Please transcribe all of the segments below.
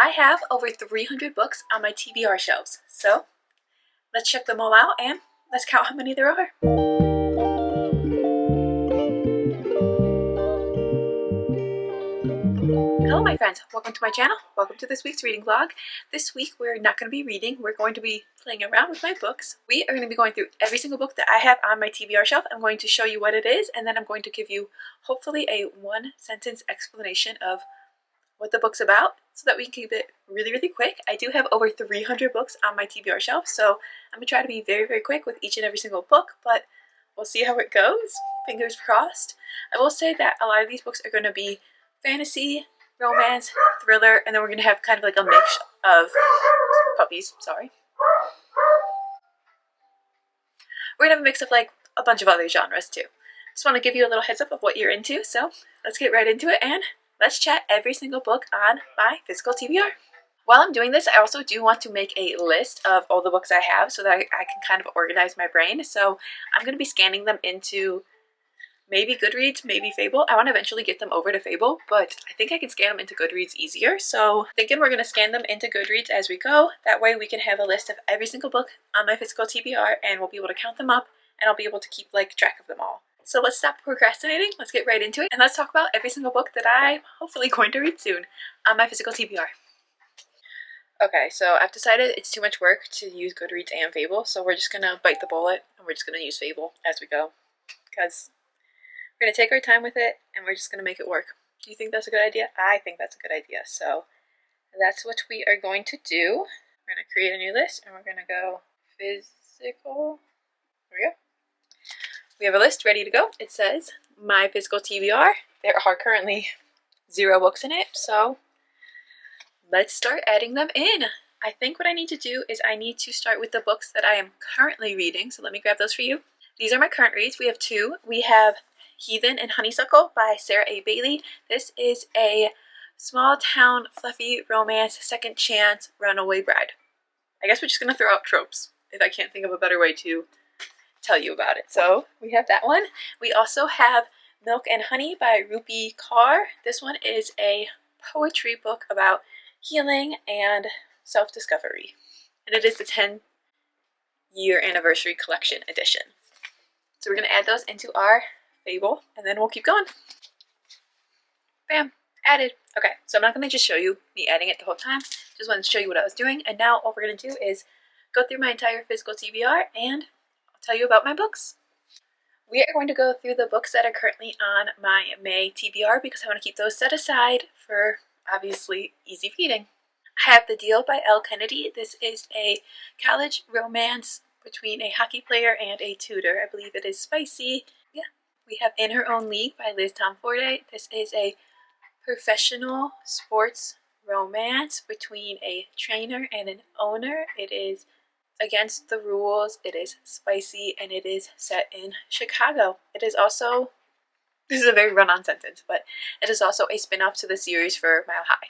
I have over 300 books on my TBR shelves, so let's check them all out and let's count how many there are. Hello my friends, welcome to my channel, welcome to this week's reading vlog. This week we're not going to be reading, we're going to be playing around with my books. We are going to be going through every single book that I have on my TBR shelf. I'm going to show you what it is, and then I'm going to give you hopefully a one-sentence explanation of what the book's about so that we can keep it really quick. I do have over 300 books on my TBR shelf, so I'm going to try to be very quick with each and every single book, but we'll see how it goes. Fingers crossed. I will say that a lot of these books are going to be fantasy, romance, thriller, and then we're going to have kind of like a mix of puppies, sorry. We're going to have a mix of like a bunch of other genres too. Just want to give you a little heads up of what you're into, so let's get right into it and let's chat every single book on my physical TBR. While I'm doing this, I also do want to make a list of all the books I have so that I can kind of organize my brain. So I'm going to be scanning them into maybe Goodreads, maybe Fable. I want to eventually get them over to Fable, but I think I can scan them into Goodreads easier. So thinking we're going to scan them into Goodreads as we go. That way we can have a list of every single book on my physical TBR and we'll be able to count them up and I'll be able to keep like track of them all. So let's stop procrastinating, let's get right into it, and let's talk about every single book that I'm hopefully going to read soon on my physical TBR. Okay, so I've decided it's too much work to use Goodreads and Fable, so we're just going to bite the bullet and we're just going to use Fable as we go. Because we're going to take our time with it and we're just going to make it work. Do you think that's a good idea? I think that's a good idea, so that's what we are going to do. We're going to create a new list and we're going to go physical. There we go. We have a list ready to go. It says my physical TBR. There are currently 0 books in it, so let's start adding them in. I think what I need to do is I need to start with the books that I am currently reading, so let me grab those for you. These are my current reads. We have 2. We have Heathen and Honeysuckle by Sarah A. Bailey. This is a small town fluffy romance, second chance runaway bride. I guess we're just going to throw out tropes if I can't think of a better way to tell you about it. So we have that one. We also have Milk and Honey by Rupi Kaur. This one is a poetry book about healing and self-discovery. And it is the 10-year anniversary collection edition. So we're going to add those into our Fable and then we'll keep going. Bam! Added. Okay, so I'm not going to just show you me adding it the whole time. Just wanted to show you what I was doing. And now all we're going to do is go through my entire physical TBR and tell you about my books. We are going to go through the books that are currently on my May TBR because I want to keep those set aside for obviously easy reading. I have The Deal by Elle Kennedy. This is a college romance between a hockey player and a tutor. I believe it is spicy. Yeah. We have In Her Own League by Liz Tomforte. This is a professional sports romance between a trainer and an owner. It is against the rules, it is spicy, and it is set in Chicago. It is also, this is a very run-on sentence, but it is also a spin-off to the series for Mile High.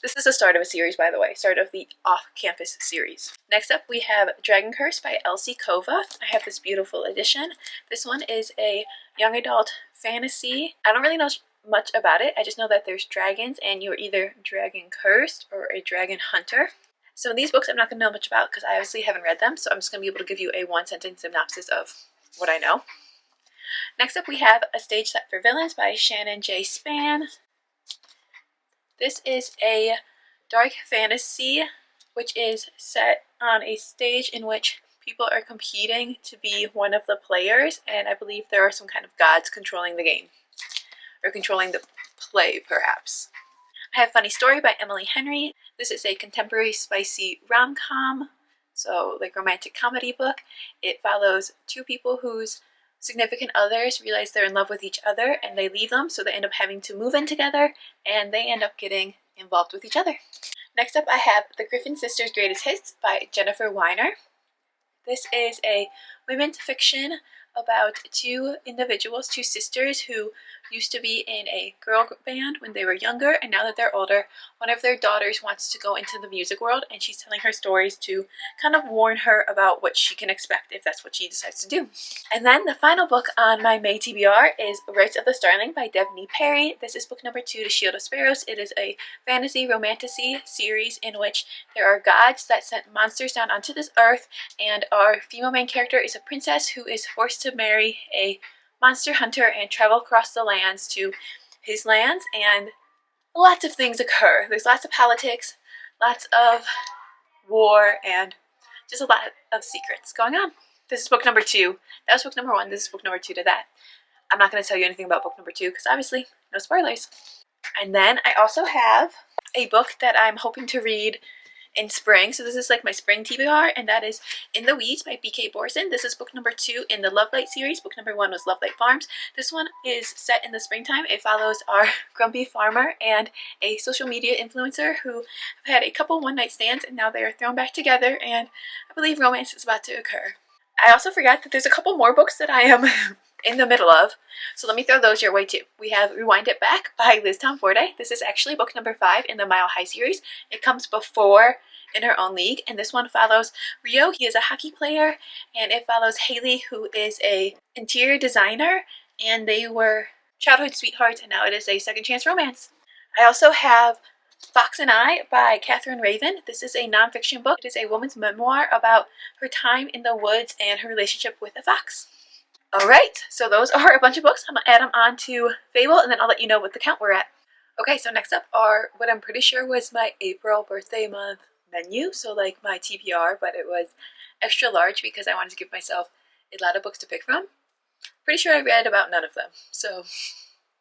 This is the start of a series, by the way, start of the off-campus series. Next up, we have Dragon Curse by Elsie Kova. I have this beautiful edition. This one is a young adult fantasy. I don't really know much about it. I just know that there's dragons, and you're either dragon cursed or a dragon hunter. Some of these books I'm not going to know much about because I obviously haven't read them, so I'm just going to be able to give you a one-sentence synopsis of what I know. Next up we have A Stage Set for Villains by Shannon J. Spann. This is a dark fantasy which is set on a stage in which people are competing to be one of the players, and I believe there are some kind of gods controlling the game, or controlling the play perhaps. I have Funny Story by Emily Henry. This is a contemporary spicy rom-com, so like romantic comedy book. It follows 2 people whose significant others realize they're in love with each other and they leave them, so they end up having to move in together and they end up getting involved with each other. Next up I have The Griffin Sisters' Greatest Hits by Jennifer Weiner. This is a women's fiction about 2 individuals, 2 sisters who used to be in a girl band when they were younger, and now that they're older, one of their daughters wants to go into the music world, and she's telling her stories to kind of warn her about what she can expect if that's what she decides to do. And then the final book on my May TBR is Rites of the Starling by Devney Perry. This is book number 2, The Shield of Sparrows. It is a fantasy romantasy series in which there are gods that sent monsters down onto this earth, and our female main character is a princess who is forced to marry a monster hunter and travel across the lands to his lands, and lots of things occur. There's lots of politics, lots of war, and just a lot of secrets going on. This is book number 2. That was book number 1. This is book number 2 to that. I'm not going to tell you anything about book number 2 because obviously no spoilers. And then I also have a book that I'm hoping to read in spring. So this is like my spring TBR, and that is In the Weeds by B.K. Borson. This is book number 2 in the Lovelight series. Book number 1 was Lovelight Farms. This one is set in the springtime. It follows our grumpy farmer and a social media influencer who have had a couple one-night stands, and now they are thrown back together, and I believe romance is about to occur. I also forgot that there's a couple more books that I am in the middle of, so let me throw those your way too. We have Rewind It Back by Liz Tomforte. This is actually book number 5 in the Mile High series. It comes before In Her Own League, and this one follows Rio. He is a hockey player, and it follows Haley, who is a interior designer, and they were childhood sweethearts, and now it is a second chance romance. I also have Fox and I by Catherine Raven. This is a nonfiction book. It is a woman's memoir about her time in the woods and her relationship with a fox. Alright, so those are a bunch of books. I'm going to add them on to Fable, and then I'll let you know what the count we're at. Okay, so next up are what I'm pretty sure was my April birthday month menu, so like my TBR, but it was extra large because I wanted to give myself a lot of books to pick from. Pretty sure I read about none of them, so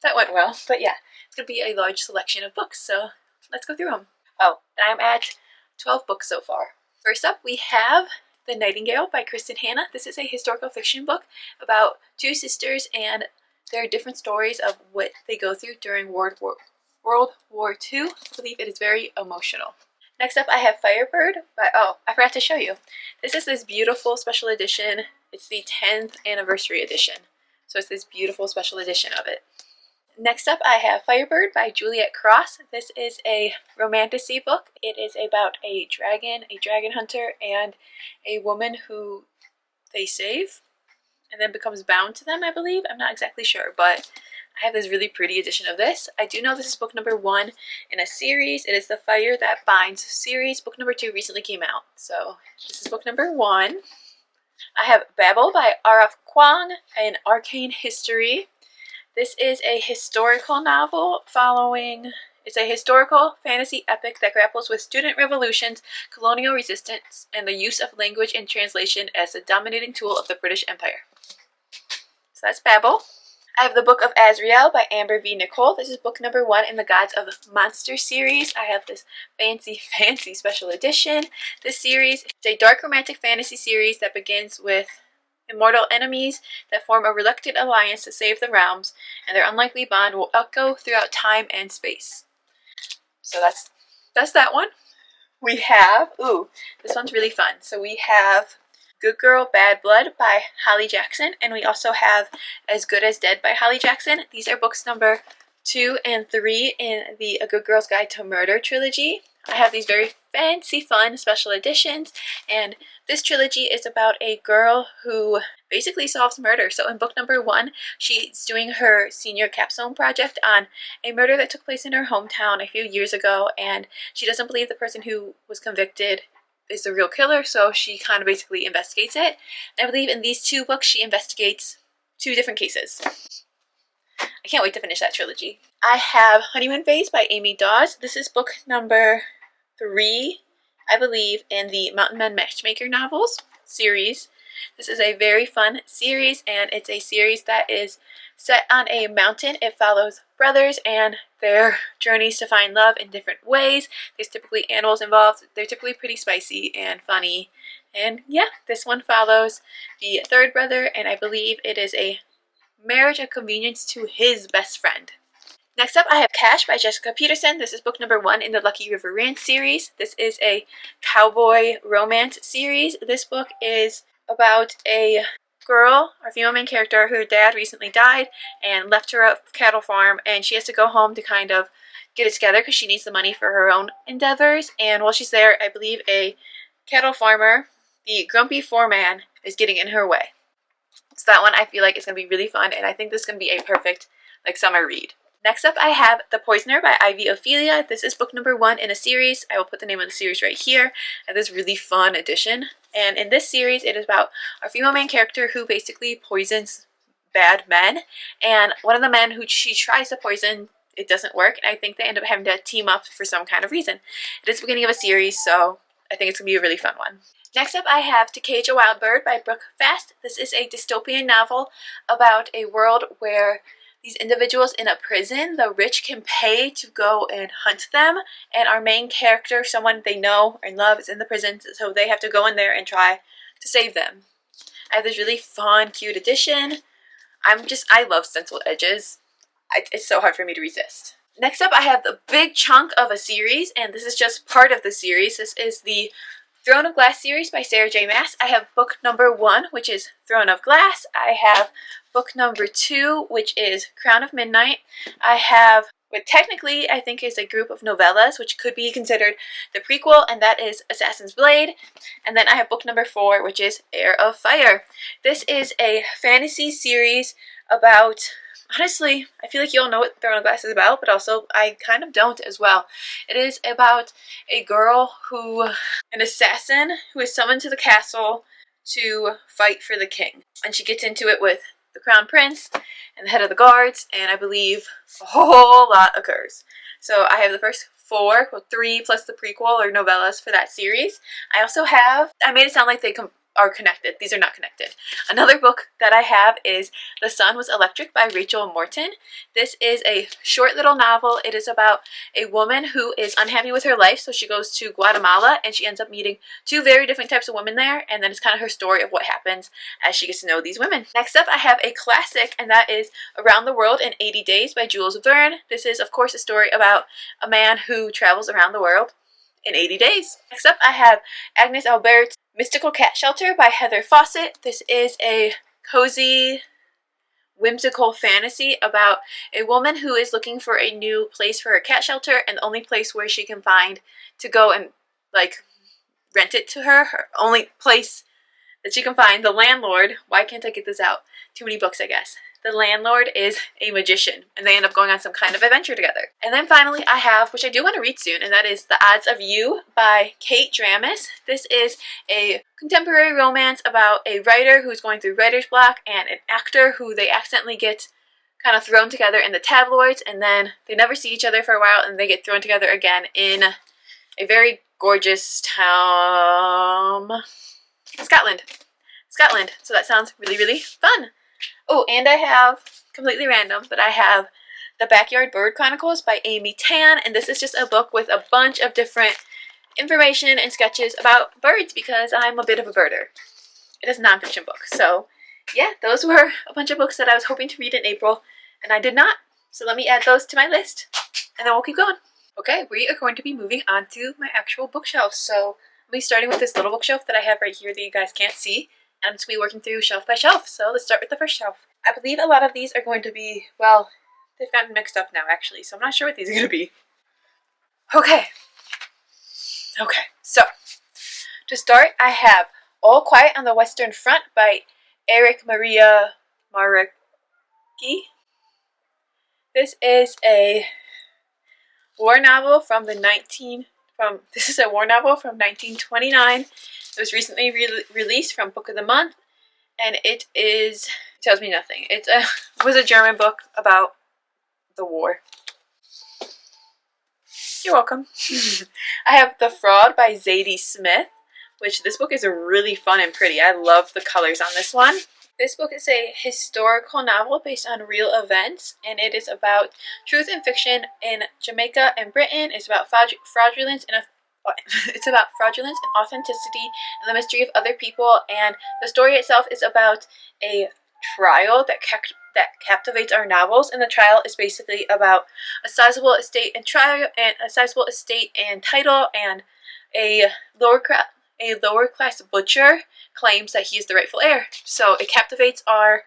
that went well. But yeah, it's going to be a large selection of books, so let's go through them. Oh, and I'm at 12 books so far. First up, we have The Nightingale by Kristen Hanna. This is a historical fiction book about 2 sisters and their different stories of what they go through during World War II. I believe it is very emotional. Next up, I have Firebird by, oh, I forgot to show you. This is this beautiful special edition. It's the 10th anniversary edition. So it's this beautiful special edition of it. Next up, I have Firebird by Juliet Cross. This is a romantasy book. It is about a dragon hunter, and a woman who they save and then becomes bound to them, I believe. I'm not exactly sure, but I have this really pretty edition of this. I do know this is book number 1 in a series. It is the Fire That Binds series. Book number 2 recently came out, so this is book number 1. I have Babel by R.F. Kuang, an arcane history. This is a historical novel it's a historical fantasy epic that grapples with student revolutions, colonial resistance, and the use of language and translation as the dominating tool of the British Empire. So that's Babel. I have the Book of Azrael by Amber V. Nicole. This is book number 1 in the Gods of Monster series. I have this fancy special edition. This series is a dark romantic fantasy series that begins with immortal enemies that form a reluctant alliance to save the realms, and their unlikely bond will echo throughout time and space. So that's that one. We have, this one's really fun. So we have Good Girl, Bad Blood by Holly Jackson, and we also have As Good as Dead by Holly Jackson. These are books number 2 and 3 in the A Good Girl's Guide to Murder trilogy. I have these very fancy, fun special editions, and this trilogy is about a girl who basically solves murder. So in book number 1, she's doing her senior capstone project on a murder that took place in her hometown a few years ago, and she doesn't believe the person who was convicted is the real killer, so she kind of basically investigates it. And I believe in these 2 books she investigates 2 different cases. I can't wait to finish that trilogy. I have Honeymoon Phase by Amy Dawes. This is book number 3, I believe, in the Mountain Men Matchmaker novels series. This is a very fun series, and it's a series that is set on a mountain. It follows brothers and their journeys to find love in different ways. There's typically animals involved. They're typically pretty spicy and funny. And yeah, this one follows the 3rd brother, and I believe it is a marriage of convenience to his best friend. Next up, I have Cash by Jessica Peterson. This is book number 1 in the Lucky River Ranch series. This is a cowboy romance series. This book is about a girl, our female main character, her dad recently died and left her a cattle farm, and she has to go home to kind of get it together because she needs the money for her own endeavors. And while she's there, I believe a cattle farmer, the grumpy foreman, is getting in her way. So that one I feel like is going to be really fun, and I think this is going to be a perfect summer read. Next up, I have The Poisoner by Ivy Ophelia. This is book number 1 in a series. I will put the name of the series right here. And this really fun edition. And in this series, it is about our female main character who basically poisons bad men. And one of the men who she tries to poison, it doesn't work. And I think they end up having to team up for some kind of reason. It is the beginning of a series, so I think it's going to be a really fun one. Next up, I have To Cage a Wild Bird by Brooke Fast. This is a dystopian novel about a world where these individuals in a prison, the rich can pay to go and hunt them, and our main character, someone they know and love, is in the prison, so they have to go in there and try to save them. I have this really fun, cute edition. I love stenciled edges. It's so hard for me to resist. Next up, I have the big chunk of a series, and this is just part of the series. This is the Throne of Glass series by Sarah J. Maas. I have book number 1, which is Throne of Glass. I have book number 2, which is Crown of Midnight. I have what technically I think is a group of novellas, which could be considered the prequel, and that is Assassin's Blade. And then I have book number 4, which is Heir of Fire. This is a fantasy series about, honestly, I feel like you all know what Throne of Glass is about, but also I kind of don't as well. It is about a girl an assassin who is summoned to the castle to fight for the king. And she gets into it with the crown prince and the head of the guards, and I believe a whole lot occurs. So I have the first 4, well 3 plus the prequel or novellas for that series. I also have, I made it sound like they are connected. These are not connected. Another book that I have is The Sun Was Electric by Rachel Morton. This is a short little novel. It is about a woman who is unhappy with her life, so she goes to Guatemala and she ends up meeting 2 very different types of women there, and then it's kind of her story of what happens as she gets to know these women. Next up, I have a classic, and that is Around the World in 80 Days by Jules Verne. This is, of course, a story about a man who travels around the world in 80 days. Next up, I have Agnes Albert's Mystical Cat Shelter by Heather Fawcett. This is a cozy, whimsical fantasy about a woman who is looking for a new place for her cat shelter, and the only place where she can find to go and rent it to her only place that she can find, the landlord, why can't I get this out? Too many books, I guess. The landlord is a magician, and they end up going on some kind of adventure together. And then finally I have, which I do want to read soon, and that is The Odds of You by Kate Dramis. This is a contemporary romance about a writer who's going through writer's block and an actor who they accidentally get kind of thrown together in the tabloids, and then they never see each other for a while, and they get thrown together again in a very gorgeous town. Scotland. So that sounds really, really fun. Oh, and I have, completely random, but I have The Backyard Bird Chronicles by Amy Tan, and this is just a book with a bunch of different information and sketches about birds because I'm a bit of a birder. It is a nonfiction book. So yeah, those were a bunch of books that I was hoping to read in April, and I did not. So let me add those to my list, and then we'll keep going. Okay, we are going to be moving on to my actual bookshelf. So I'll be starting with this little bookshelf that I have right here that you guys can't see. And I'm just going to be working through shelf by shelf. So let's start with the first shelf. I believe a lot of these are going to be, well, they've gotten mixed up now actually, so I'm not sure what these are going to be. Okay, so to start, I have All Quiet on the Western Front by Eric Maria Marecki. This is a war novel from this is a war novel from 1929. It was recently released from Book of the Month, and it tells me nothing. It was a German book about the war. You're welcome. I have The Fraud by Zadie Smith, which this book is really fun and pretty. I love the colors on this one. This book is a historical novel based on real events, and it is about truth and fiction in Jamaica and Britain. It's about fraudulence and authenticity and the mystery of other people, and the story itself is about a trial that captivates our novels, and the trial is basically about a sizable estate and title, and a lower a lower class butcher claims that he is the rightful heir. So it captivates our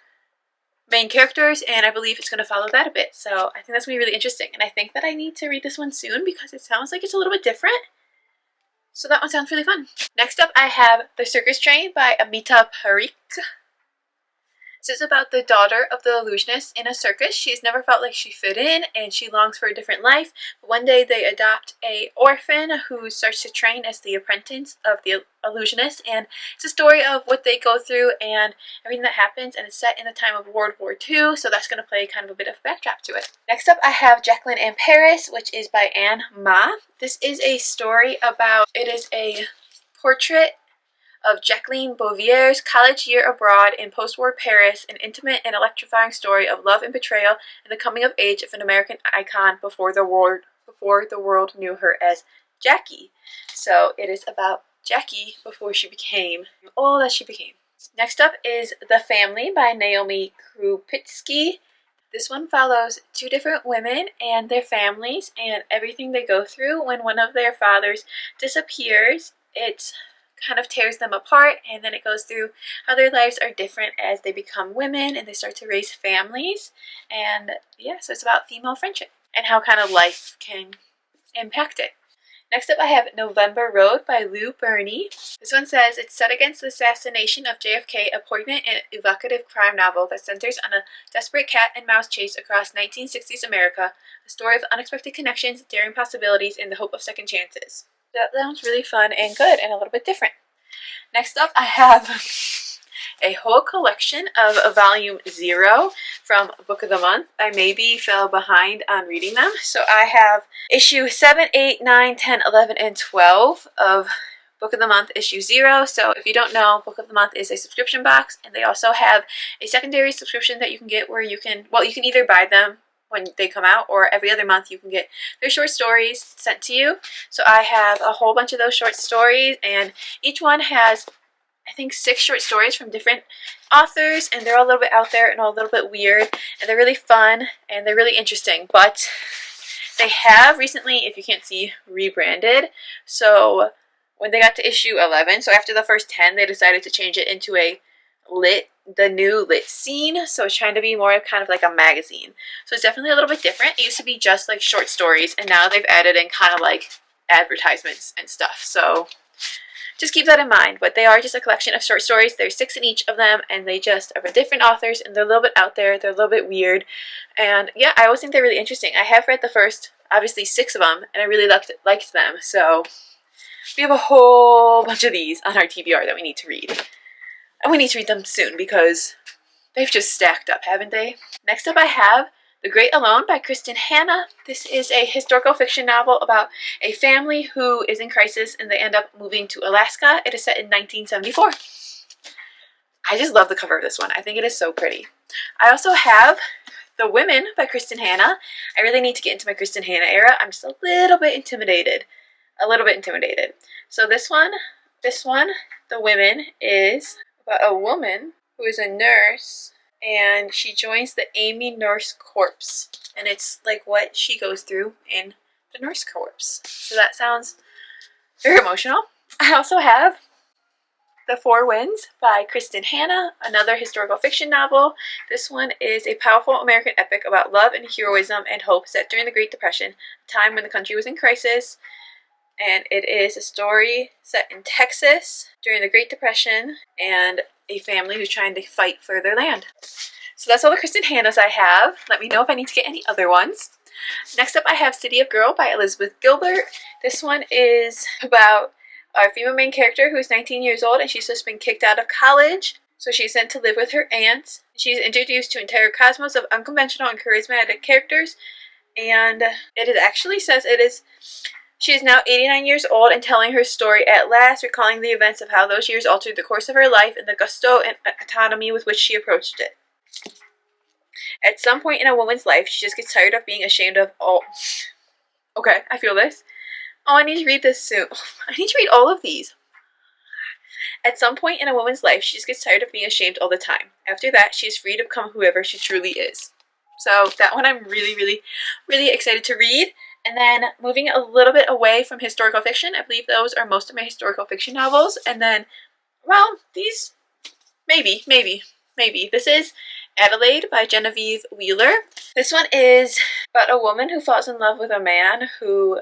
main characters, and I believe it's going to follow that a bit. So I think that's going to be really interesting, and I think that I need to read this one soon because it sounds like it's a little bit different. So that one sounds really fun. Next up, I have The Circus Train by Amita Parikh. This is about the daughter of the illusionist in a circus. She's never felt like she fit in, and she longs for a different life. But one day they adopt an orphan who starts to train as the apprentice of the illusionist, and it's a story of what they go through and everything that happens, and it's set in the time of World War II, so that's going to play kind of a bit of a backdrop to it. Next up, I have Jacqueline in Paris, which is by Anne Ma. This is a story about, it is a portrait of Jacqueline Bouvier's college year abroad in post-war Paris, an intimate and electrifying story of love and betrayal and the coming of age of an American icon before the world knew her as Jackie. So it is about Jackie before she became all that she became. Next up is The Family by Naomi Krupitsky. This one follows two different women and their families and everything they go through when one of their fathers disappears. It kind of tears them apart, and then it goes through how their lives are different as they become women and they start to raise families. And yeah, so it's about female friendship and how kind of life can impact it. Next up, I have November Road by Lou Berney. This one says it's set against the assassination of JFK, a poignant and evocative crime novel that centers on a desperate cat and mouse chase across 1960s America, a story of unexpected connections, daring possibilities, and the hope of second chances. That sounds really fun and good and a little bit different. Next up, I have a whole collection of Volume 0 from Book of the Month. I maybe fell behind on reading them. So I have issue 7, 8, 9, 10, 11, and 12 of Book of the Month issue 0. So if you don't know, Book of the Month is a subscription box, and they also have a secondary subscription that you can get where you can either buy them when they come out, or every other month you can get their short stories sent to you. So I have a whole bunch of those short stories, and each one has, I think, 6 short stories from different authors, and they're all a little bit out there and all a little bit weird, and they're really fun and they're really interesting. But they have recently, if you can't see, rebranded. So when they got to issue 11, so after the first 10, they decided to change it into the new lit scene, so it's trying to be more kind of like a magazine. So it's definitely a little bit different. It used to be just like short stories, and now they've added in kind of like advertisements and stuff. So just keep that in mind. But they are just a collection of short stories. There's 6 in each of them, and they just are different authors, and they're a little bit out there. They're a little bit weird, and yeah, I always think they're really interesting. I have read the first, obviously, 6 of them, and I really liked them. So we have a whole bunch of these on our TBR that we need to read. And we need to read them soon because they've just stacked up, haven't they? Next up, I have The Great Alone by Kristen Hanna. This is a historical fiction novel about a family who is in crisis and they end up moving to Alaska. It is set in 1974. I just love the cover of this one. I think it is so pretty. I also have The Women by Kristen Hanna. I really need to get into my Kristen Hanna era. I'm just a little bit intimidated. So this one, The Women, is about a woman who is a nurse, and she joins the Army Nurse Corps, and it's like what she goes through in the Nurse Corps. So that sounds very emotional. I also have The Four Winds by Kristen Hanna, another historical fiction novel. This one is a powerful American epic about love and heroism and hope set during the Great Depression, a time when the country was in crisis. And it is a story set in Texas during the Great Depression and a family who's trying to fight for their land. So that's all the Kristen Hannas I have. Let me know if I need to get any other ones. Next up, I have City of Girl by Elizabeth Gilbert. This one is about our female main character who is 19 years old, and she's just been kicked out of college. So she's sent to live with her aunt. She's introduced to an entire cosmos of unconventional and charismatic characters. And it actually says she is now 89 years old and telling her story at last, recalling the events of how those years altered the course of her life and the gusto and autonomy with which she approached it. At some point in a woman's life, she just gets tired of being ashamed of all... Okay, I feel this. Oh, I need to read this soon. I need to read all of these. At some point in a woman's life, she just gets tired of being ashamed all the time. After that, she is free to become whoever she truly is. So that one I'm really, really, really excited to read. And then moving a little bit away from historical fiction, I believe those are most of my historical fiction novels. And then, well, these, maybe. This is Adelaide by Genevieve Wheeler. This one is about a woman who falls in love with a man who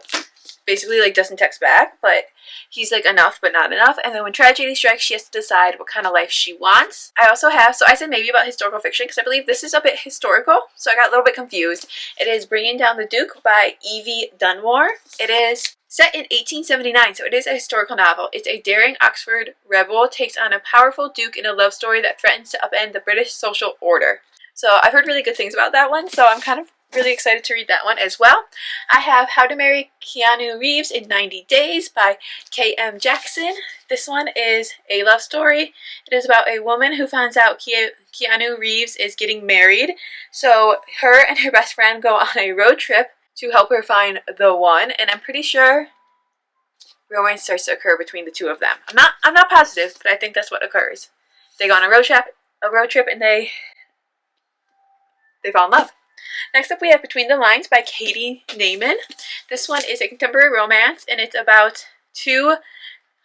basically like doesn't text back, but he's like enough but not enough, and then when tragedy strikes she has to decide what kind of life she wants. I also have, so I said maybe about historical fiction because I believe this is a bit historical, so I got a little bit confused. It is Bringing Down the Duke by Evie Dunmore. It is set in 1879, so it is a historical novel. It's a daring Oxford rebel takes on a powerful duke in a love story that threatens to upend the British social order. So I've heard really good things about that one, so I'm kind of really excited to read that one as well. I have How to Marry Keanu Reeves in 90 Days by K.M. Jackson. This one is a love story. It is about a woman who finds out Keanu Reeves is getting married. So her and her best friend go on a road trip to help her find the one, and I'm pretty sure romance starts to occur between the two of them. I'm not positive, but I think that's what occurs. They go on a road trip and they fall in love. Next up we have Between the Lines by Katie Naiman. This one is a contemporary romance, and it's about two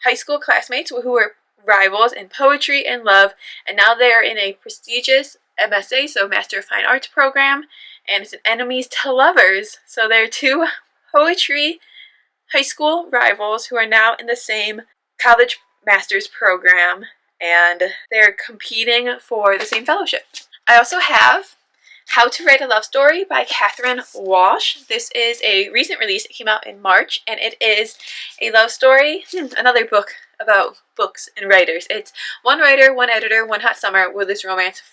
high school classmates who were rivals in poetry and love, and now they're in a prestigious MSA, so Master of Fine Arts program, and it's an enemies to lovers. So they're two poetry high school rivals who are now in the same college master's program, and they're competing for the same fellowship. I also have How to Write a Love Story by Catherine Walsh. This is a recent release. It came out in March, and it is a love story. Another book about books and writers. It's one writer, one editor, one hot summer. Will this romance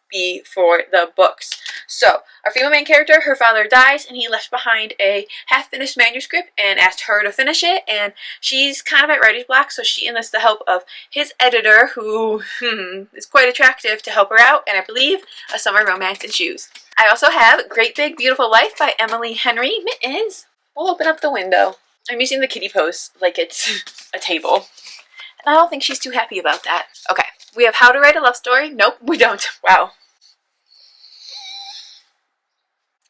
be for the books? So, our female main character, her father dies, and he left behind a half-finished manuscript and asked her to finish it, and she's kind of at writer's block, so she enlists the help of his editor, who is quite attractive, to help her out, and I believe a summer romance ensues. I also have Great Big Beautiful Life by Emily Henry. Mittens, we'll open up the window. I'm using the kitty pose like it's a table, and I don't think she's too happy about that. Okay, we have How to Write a Love Story. Nope, we don't. Wow.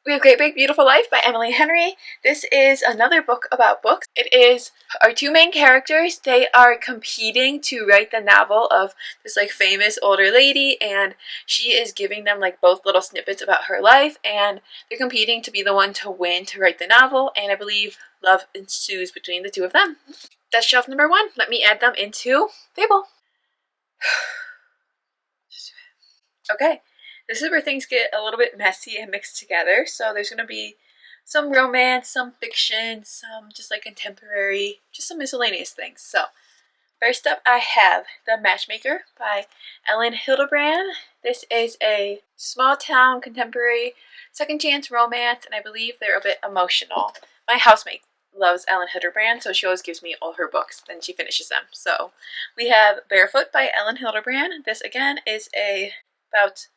We have Great Big Beautiful Life by Emily Henry. This is another book about books. It is our two main characters. They are competing to write the novel of this like famous older lady, and she is giving them like both little snippets about her life, and they're competing to be the one to win to write the novel, and I believe love ensues between the two of them. That's shelf number 1. Let me add them into Fable. Okay. This is where things get a little bit messy and mixed together. So there's going to be some romance, some fiction, some just like contemporary, just some miscellaneous things. So first up I have The Matchmaker by Ellen Hildebrand. This is a small town contemporary second chance romance, and I believe they're a bit emotional. My housemate loves Ellen Hildebrand, so she always gives me all her books, then she finishes them. So we have Barefoot by Ellen Hildebrand. This again is about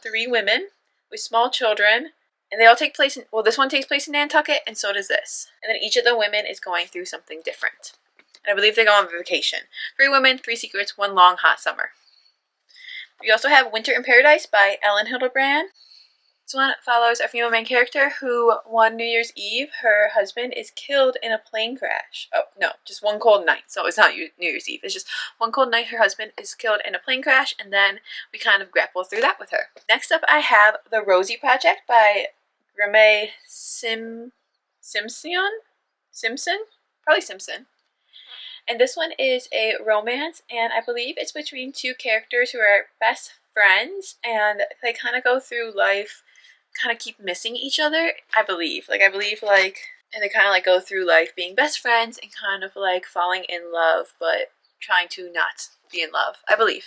3 women with small children, and they all take place in, well, this one takes place in Nantucket, and so does this. And then each of the women is going through something different. And I believe they go on vacation. 3 women, 3 secrets, 1 long hot summer. We also have Winter in Paradise by Ellen Hildebrand. This one follows our female main character who, one New Year's Eve, her husband is killed in a plane crash. Oh, no, just one cold night. So it's not New Year's Eve. It's just one cold night her husband is killed in a plane crash, and then we kind of grapple through that with her. Next up, I have The Rosie Project by Grimme Simpson? Probably Simpson. And this one is a romance, and I believe it's between 2 characters who are best friends, and they kind of go through life, kind of keep missing each other, I believe, and they kind of like go through life being best friends and kind of like falling in love, but trying to not be in love. I believe.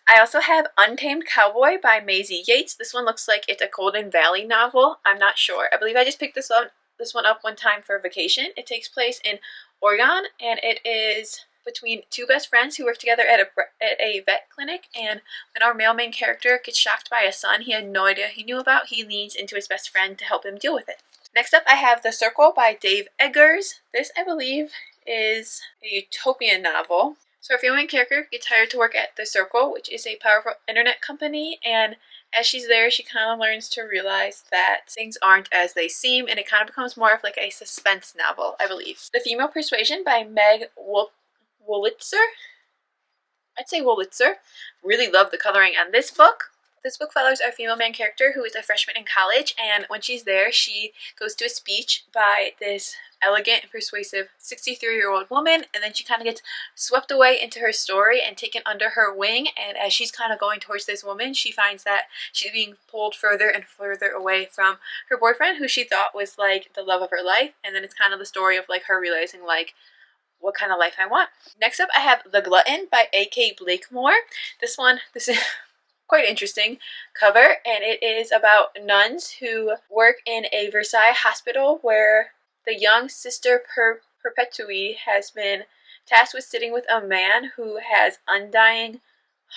I also have Untamed Cowboy by Maisie Yates. This one looks like it's a Golden Valley novel. I'm not sure. I believe I just picked this one up one time for vacation. It takes place in Oregon, and it is between 2 best friends who work together at a vet clinic, and when our male main character gets shocked by a son he had no idea he knew about, he leans into his best friend to help him deal with it. Next up I have The Circle by Dave Eggers. This, I believe, is a utopian novel. So our female main character gets hired to work at The Circle, which is a powerful internet company, and as she's there, she kind of learns to realize that things aren't as they seem, and it kind of becomes more of like a suspense novel, I believe. The Female Persuasion by Meg Wolitzer. I'd say Wolitzer. Really love the coloring on this book. This book follows our female main character who is a freshman in college, and when she's there, she goes to a speech by this elegant and persuasive 63-year-old woman, and then she kind of gets swept away into her story and taken under her wing. And as she's kind of going towards this woman, she finds that she's being pulled further and further away from her boyfriend, who she thought was like the love of her life. And then it's kind of the story of like her realizing like what kind of life I want. Next up, I have The Glutton by A.K. Blakemore. This is quite interesting cover, and it is about nuns who work in a Versailles hospital where the young Sister Perpetue has been tasked with sitting with a man who has undying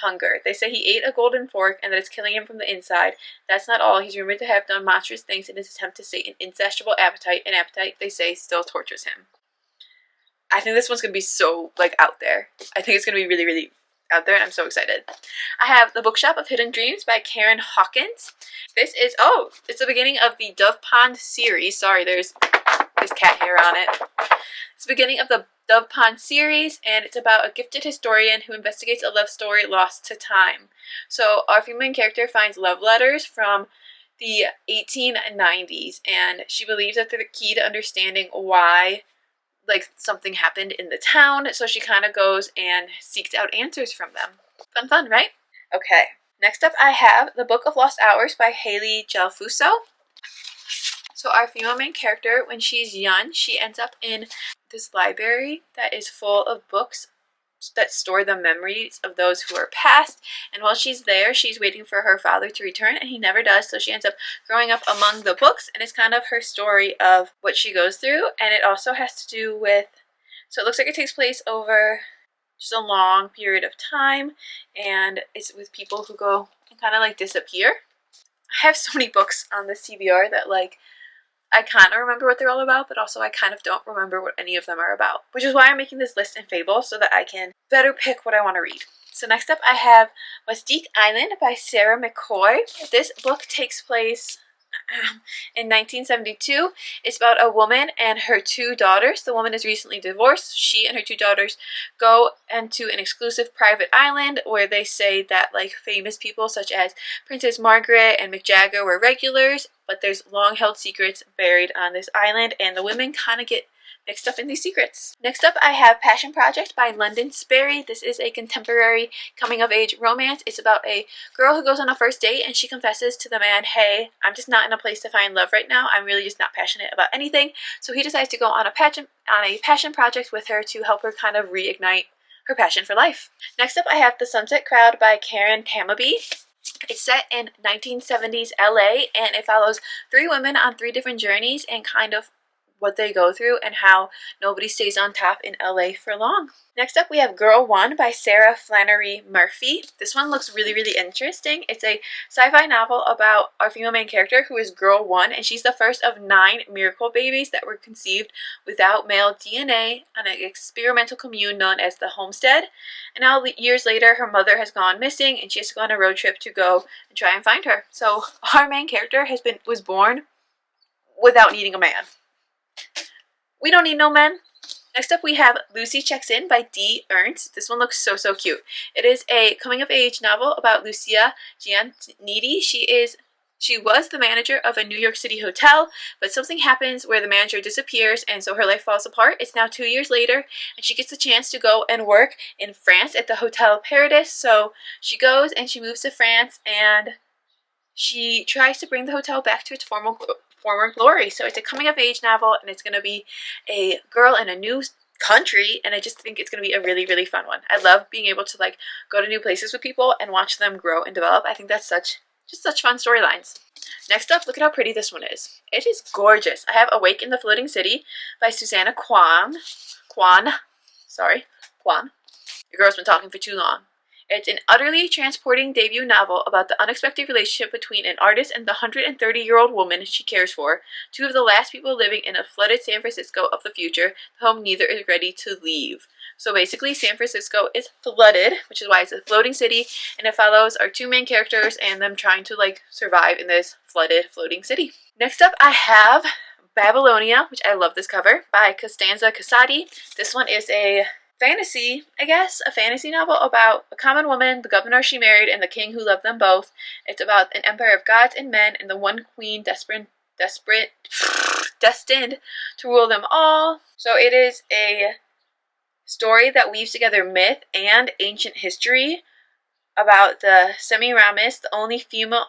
hunger. They say he ate a golden fork and that it's killing him from the inside. That's not all. He's rumored to have done monstrous things in his attempt to sate an insatiable appetite, an appetite they say still tortures him. I think this one's going to be so, like, out there. I think it's going to be really, really out there, and I'm so excited. I have The Bookshop of Hidden Dreams by Karen Hawkins. This is, it's the beginning of the Dove Pond series. Sorry, there's cat hair on it. It's the beginning of the Dove Pond series, and it's about a gifted historian who investigates a love story lost to time. So our female character finds love letters from the 1890s, and she believes that they're the key to understanding why like something happened in the town, so she kind of goes and seeks out answers from them. Fun, right? Okay, next up I have The Book of Lost Hours by Haley Gelfuso. So our female main character, when she's young, she ends up in this library that is full of books that store the memories of those who are past, and while she's there, she's waiting for her father to return, and he never does, so she ends up growing up among the books, and it's kind of her story of what she goes through. And it also has to do with, so it looks like it takes place over just a long period of time, and it's with people who go and kind of like disappear. I have so many books on this TBR that like I kind of remember what they're all about, but also I kind of don't remember what any of them are about, which is why I'm making this list in Fable, so that I can better pick what I want to read. So next up I have Mystique Island by Sarah McCoy. This book takes place in 1972. It's about a woman and her two daughters. The woman is recently divorced. She and her two daughters go into an exclusive private island where they say that like famous people such as Princess Margaret and Mick Jagger were regulars, but there's long-held secrets buried on this island, and the women kind of get mixed up in these secrets. Next up I have Passion Project by London Sperry. This is a contemporary coming-of-age romance. It's about a girl who goes on a first date and she confesses to the man, hey, I'm just not in a place to find love right now. I'm really just not passionate about anything. So he decides to go on a passion project with her to help her kind of reignite her passion for life. Next up I have The Sunset Crowd by Karen Tamaby. It's set in 1970s LA, and it follows three women on three different journeys and kind of what they go through and how nobody stays on top in LA for long. Next up we have Girl One by Sarah Flannery Murphy. This one looks really, really interesting. It's a sci-fi novel about our female main character who is Girl One, and she's the first of 9 miracle babies that were conceived without male DNA on an experimental commune known as the Homestead. And now years later her mother has gone missing and she has to go on a road trip to go and try and find her. So our main character was born without needing a man. We don't need no men. Next up we have Lucy Checks In by Dee Ernst. This one looks so, so cute. It is a coming-of-age novel about Lucia Giannetti. She was the manager of a New York City hotel, but something happens where the manager disappears, and so her life falls apart. It's now 2 years later, and she gets the chance to go and work in France at the Hotel Paradis. So she goes and she moves to France, and she tries to bring the hotel back to its former glory. So it's a coming-of-age novel, and it's going to be a girl in a new country, and I just think it's going to be a really, really fun one. I love being able to like go to new places with people and watch them grow and develop. I think that's such fun storylines. Next up, look at how pretty this one is. It is gorgeous. I have Awake in the Floating City by Susanna Kwan. Your girl's been talking for too long. It's an utterly transporting debut novel about the unexpected relationship between an artist and the 130-year-old woman she cares for, two of the last people living in a flooded San Francisco of the future, the home neither is ready to leave. So basically, San Francisco is flooded, which is why it's a floating city, and it follows our two main characters and them trying to, like, survive in this flooded, floating city. Next up, I have Babylonia, which I love this cover, by Costanza Casati. This one is a fantasy, I guess, a fantasy novel about a common woman, the governor she married, and the king who loved them both. It's about an empire of gods and men and the one queen destined to rule them all. So it is a story that weaves together myth and ancient history about Semiramis, the only female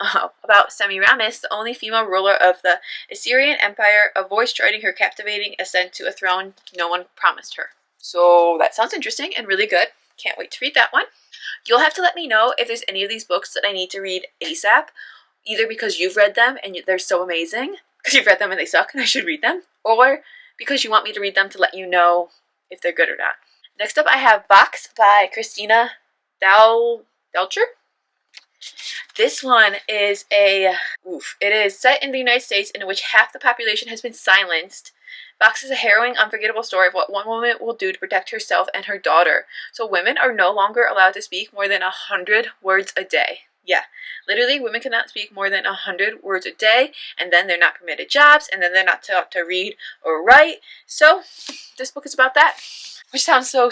ruler of the Assyrian Empire, a voice charting her captivating ascent to a throne no one promised her. So that sounds interesting and really good. Can't wait to read that one. You'll have to let me know if there's any of these books that I need to read ASAP, either because you've read them and they're so amazing, because you've read them and they suck and I should read them, or because you want me to read them to let you know if they're good or not. Next up, I have Vox by Christina Delcher. This one is it is set in the United States, in which half the population has been silenced. Vox is a harrowing, unforgettable story of what one woman will do to protect herself and her daughter. So women are no longer allowed to speak more than 100 words a day. Yeah, literally, women cannot speak more than 100 words a day, and then they're not permitted jobs, and then they're not taught to read or write. So this book is about that, which sounds so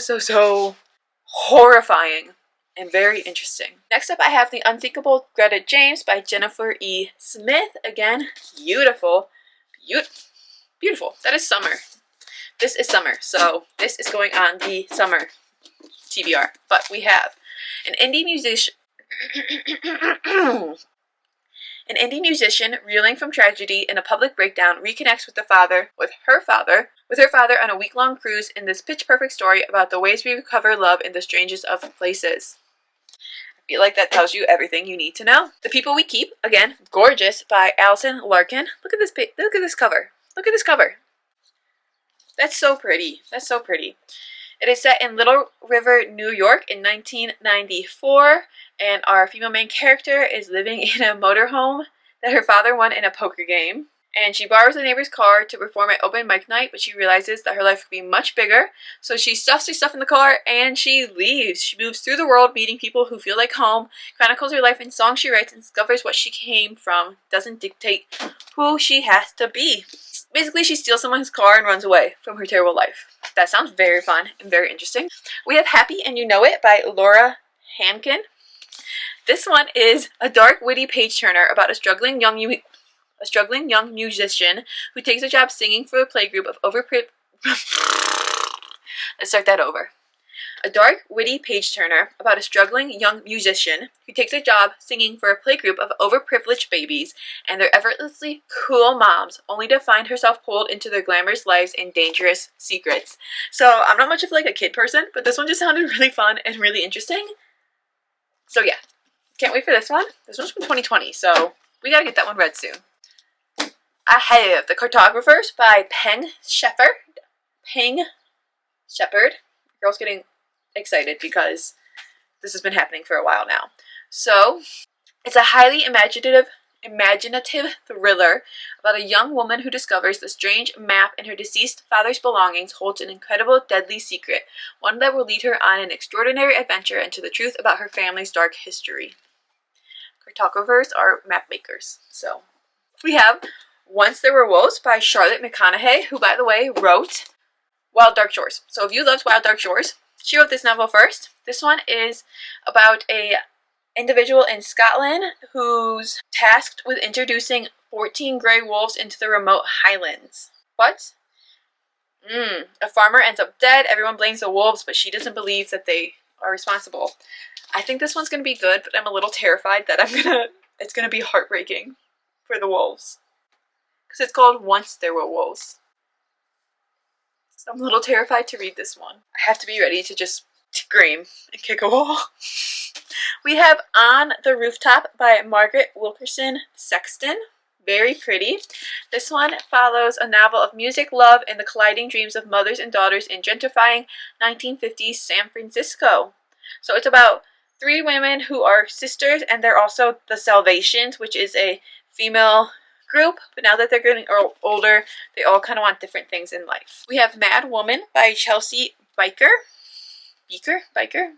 horrifying and very interesting. Next up, I have The Unthinkable Greta James by Jennifer E. Smith. Again, beautiful. Beautiful. That is summer. This is summer, so this is going on the summer TBR. But we have an indie musician reeling from tragedy in a public breakdown reconnects with her father on a week-long cruise in this pitch-perfect story about the ways we recover love in the strangest of places. I feel like that tells you everything you need to know. The People We Keep, again, gorgeous, by Allison Larkin. Look at this cover. Look at this cover. That's so pretty. That's so pretty. It is set in Little River, New York in 1994, and our female main character is living in a motorhome that her father won in a poker game. And she borrows a neighbor's car to perform at open mic night, but she realizes that her life could be much bigger. So she stuffs her stuff in the car and she leaves. She moves through the world, meeting people who feel like home, chronicles her life in songs she writes, and discovers what she came from doesn't dictate who she has to be. Basically, she steals someone's car and runs away from her terrible life. That sounds very fun and very interesting. We have Happy and You Know It by Laura Hankin. This one is a dark, witty page-turner about a struggling young musician who takes a job singing for a playgroup of Let's start that over. A dark, witty page-turner about a struggling young musician who takes a job singing for a playgroup of overprivileged babies and their effortlessly cool moms, only to find herself pulled into their glamorous lives and dangerous secrets. So I'm not much of like a kid person, but this one just sounded really fun and really interesting. So yeah, can't wait for this one. This one's from 2020, so we gotta get that one read soon. I have The Cartographers by Peng Shepherd. Girl's getting excited because this has been happening for a while now. So, it's a highly imaginative thriller about a young woman who discovers the strange map in her deceased father's belongings holds an incredible, deadly secret, one that will lead her on an extraordinary adventure into the truth about her family's dark history. Cartographers are map makers. So, we have Once There Were Wolves by Charlotte McConaughey, who, by the way, wrote Wild Dark Shores. So if you loved Wild Dark Shores, she wrote this novel first. This one is about a individual in Scotland who's tasked with introducing 14 gray wolves into the remote Highlands. What? A farmer ends up dead. Everyone blames the wolves, but she doesn't believe that they are responsible. I think this one's going to be good, but I'm a little terrified that it's going to be heartbreaking for the wolves. Because it's called Once There Were Wolves. So I'm a little terrified to read this one. I have to be ready to just scream and kick a wall. We have On the Rooftop by Margaret Wilkerson Sexton. Very pretty. This one follows a novel of music, love, and the colliding dreams of mothers and daughters in gentrifying 1950s San Francisco. So it's about three women who are sisters, and they're also the Salvations, which is a female group, but now that they're getting older, they all kind of want different things in life. We have Mad Woman by Chelsea Biker. Biker?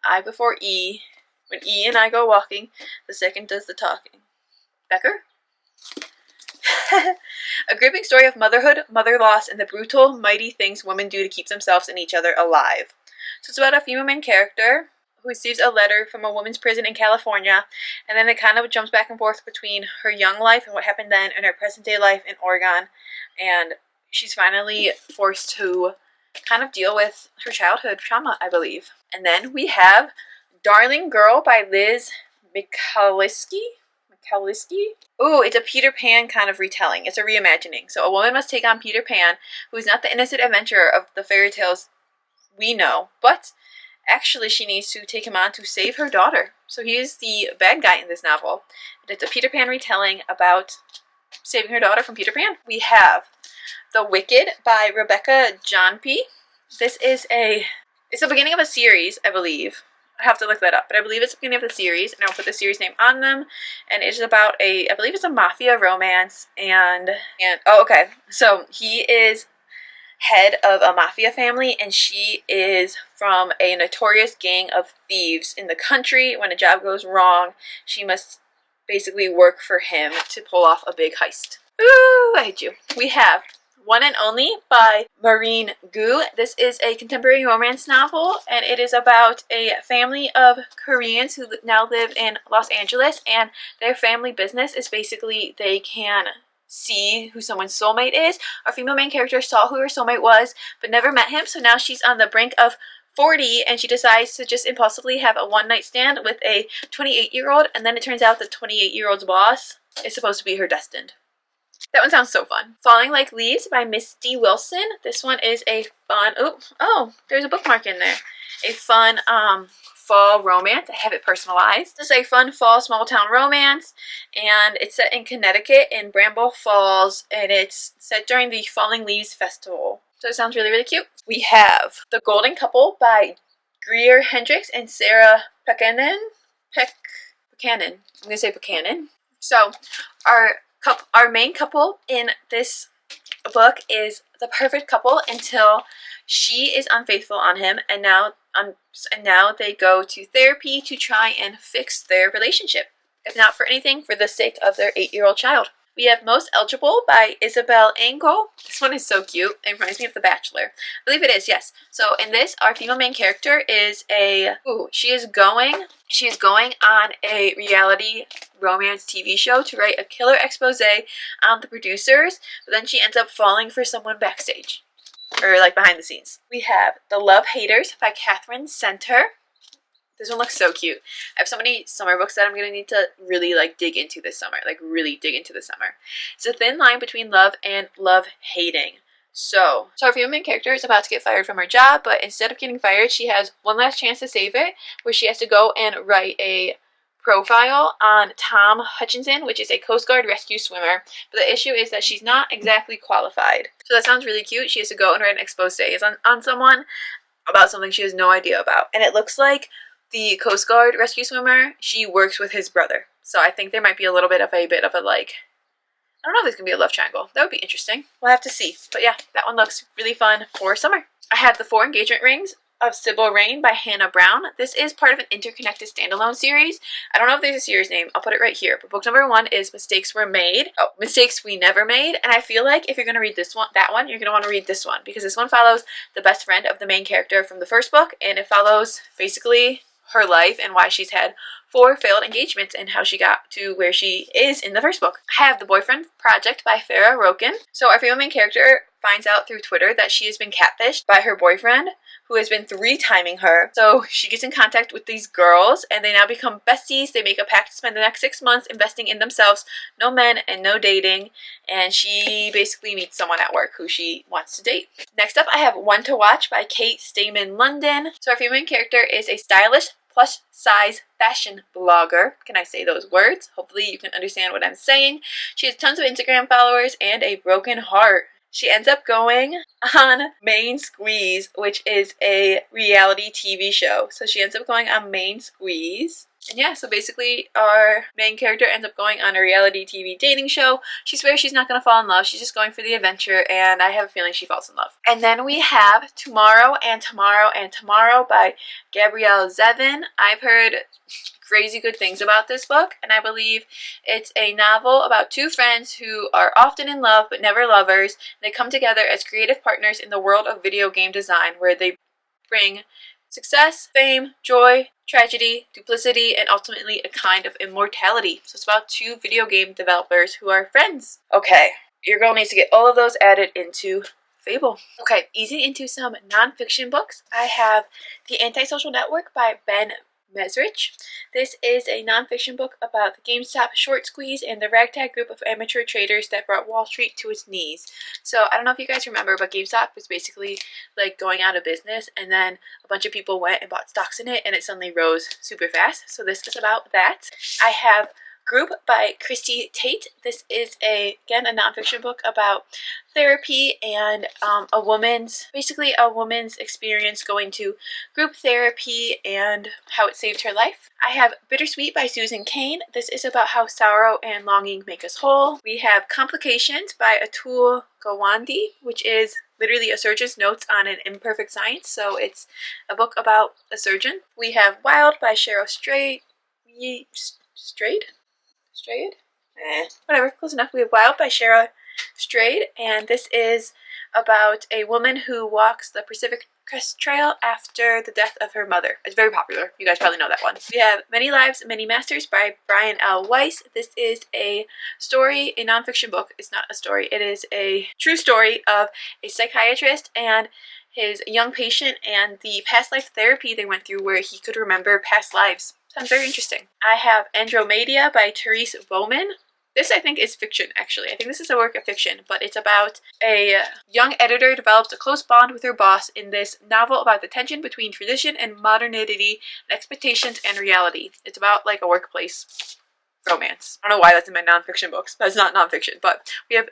I before E. When E and I go walking, the second does the talking. Becker? A gripping story of motherhood, mother loss, and the brutal, mighty things women do to keep themselves and each other alive. So it's about a female main character who receives a letter from a women's prison in California, and then it kind of jumps back and forth between her young life and what happened then and her present day life in Oregon, and she's finally forced to kind of deal with her childhood trauma, I believe. And then we have Darling Girl by Liz Michalski. Ooh, it's a Peter Pan kind of retelling. It's a reimagining. So a woman must take on Peter Pan, who is not the innocent adventurer of the fairy tales we know, but actually she needs to take him on to save her daughter. So he is the bad guy in this novel. It's a Peter Pan retelling about saving her daughter from Peter Pan. We have The Wicked by Rebecca Johnpy. It's the beginning of a series, I believe. I have to look that up, but I believe it's the beginning of the series, and I'll put the series name on them. And it's about I believe it's a mafia romance, oh, okay. So he is head of a mafia family, and she is from a notorious gang of thieves in the country. When a job goes wrong, she must basically work for him to pull off a big heist. Ooh, I hate you. We have One and Only by Maureen Gu. This is a contemporary romance novel, and it is about a family of Koreans who now live in Los Angeles, and their family business is basically they can see who someone's soulmate is. Our female main character saw who her soulmate was, but never met him, so now she's on the brink of 40, and she decides to just impulsively have a one-night stand with a 28-year-old, and then it turns out the 28-year-old's boss is supposed to be her destined. That one sounds so fun. Falling Like Leaves by Misty Wilson. This one is a fun, oh, there's a bookmark in there. A fun fall romance. I have it personalized. This is a fun fall small town romance, and it's set in Connecticut in Bramble Falls, and it's set during the Falling Leaves Festival. So it sounds really, really cute. We have The Golden Couple by Greer Hendricks and Sarah Buchanan. I'm going to say Buchanan. So our main couple in this book is the perfect couple until she is unfaithful on him, and now they go to therapy to try and fix their relationship. If not for anything, for the sake of their 8-year-old child. We have Most Eligible by Isabel Engel. This one is so cute. It reminds me of The Bachelor. I believe it is, yes. So in this, our female main character is she is going on a reality romance TV show to write a killer expose on the producers, but then she ends up falling for someone backstage, or like behind the scenes. We have The Love Haters by Catherine Center. This one looks so cute. I have so many summer books that I'm going to need to really dig into this summer. It's a thin line between love and love-hating. So our female main character is about to get fired from her job, but instead of getting fired, she has one last chance to save it, where she has to go and write a profile on Tom Hutchinson, which is a Coast Guard rescue swimmer. But the issue is that she's not exactly qualified. So that sounds really cute. She has to go and write an expose on someone about something she has no idea about. And it looks like the Coast Guard rescue swimmer, she works with his brother. So I think there might be a little bit of a I don't know if there's going to be a love triangle. That would be interesting. We'll have to see. But yeah, that one looks really fun for summer. I have The 4 Engagement Rings of Sybil Rain by Hannah Brown. This is part of an interconnected standalone series. I don't know if there's a series name. I'll put it right here. But book number 1 is Mistakes We Never Made. And I feel like if you're going to read that one, you're going to want to read this one, because this one follows the best friend of the main character from the first book, and it follows basically her life and why she's had 4 failed engagements and how she got to where she is in the first book. I have The Boyfriend Project by Farah Roken. So our female main character finds out through Twitter that she has been catfished by her boyfriend, who has been 3-timing her. So she gets in contact with these girls, and they now become besties. They make a pact to spend the next 6 months investing in themselves, no men and no dating, and she basically meets someone at work who she wants to date. Next up, I have One to Watch by Kate Stamen London. So our female main character is a stylish plus-size fashion blogger. Can I say those words? Hopefully you can understand what I'm saying. She has tons of Instagram followers and a broken heart. she ends up going on Main Squeeze, which is a reality TV show. So she ends up going on Main Squeeze. And yeah, so basically our main character ends up going on a reality TV dating show. She swears she's not going to fall in love. She's just going for the adventure, and I have a feeling she falls in love. And then we have Tomorrow and Tomorrow and Tomorrow by Gabrielle Zevin. I've heard crazy good things about this book, and I believe it's a novel about two friends who are often in love but never lovers. They come together as creative partners in the world of video game design, where they bring success, fame, joy, tragedy, duplicity, and ultimately a kind of immortality. So it's about two video game developers who are friends. Okay, your girl needs to get all of those added into Fable. Okay, easing into some nonfiction books. I have The Antisocial Network by Ben Mesrich. This is a nonfiction book about the GameStop short squeeze and the ragtag group of amateur traders that brought Wall Street to its knees. So I don't know if you guys remember, but GameStop was basically like going out of business, and then a bunch of people went and bought stocks in it, and it suddenly rose super fast. So this is about that. I have Group by Christy Tate. This is again a nonfiction book about therapy and a woman's experience going to group therapy and how it saved her life. I have Bittersweet by Susan Cain. This is about how sorrow and longing make us whole. We have Complications by Atul Gawande, which is literally a surgeon's notes on an imperfect science. So it's a book about a surgeon. We have Wild by Cheryl Strayed? Whatever, close enough. We have Wild by Cheryl Strayed, and this is about a woman who walks the Pacific Crest Trail after the death of her mother. It's very popular. You guys probably know that one. We have Many Lives, Many Masters by Brian L. Weiss. This is a story, a nonfiction book. It's not a story. It is a true story of a psychiatrist and his young patient and the past life therapy they went through where he could remember past lives. Sounds very interesting. I have Andromeda by Therese Bowman. This, I think, is fiction, actually. I think this is a work of fiction, but it's about a young editor develops a close bond with her boss in this novel about the tension between tradition and modernity, and expectations and reality. It's about, like, a workplace romance. I don't know why that's in my nonfiction books. That's not nonfiction, but we have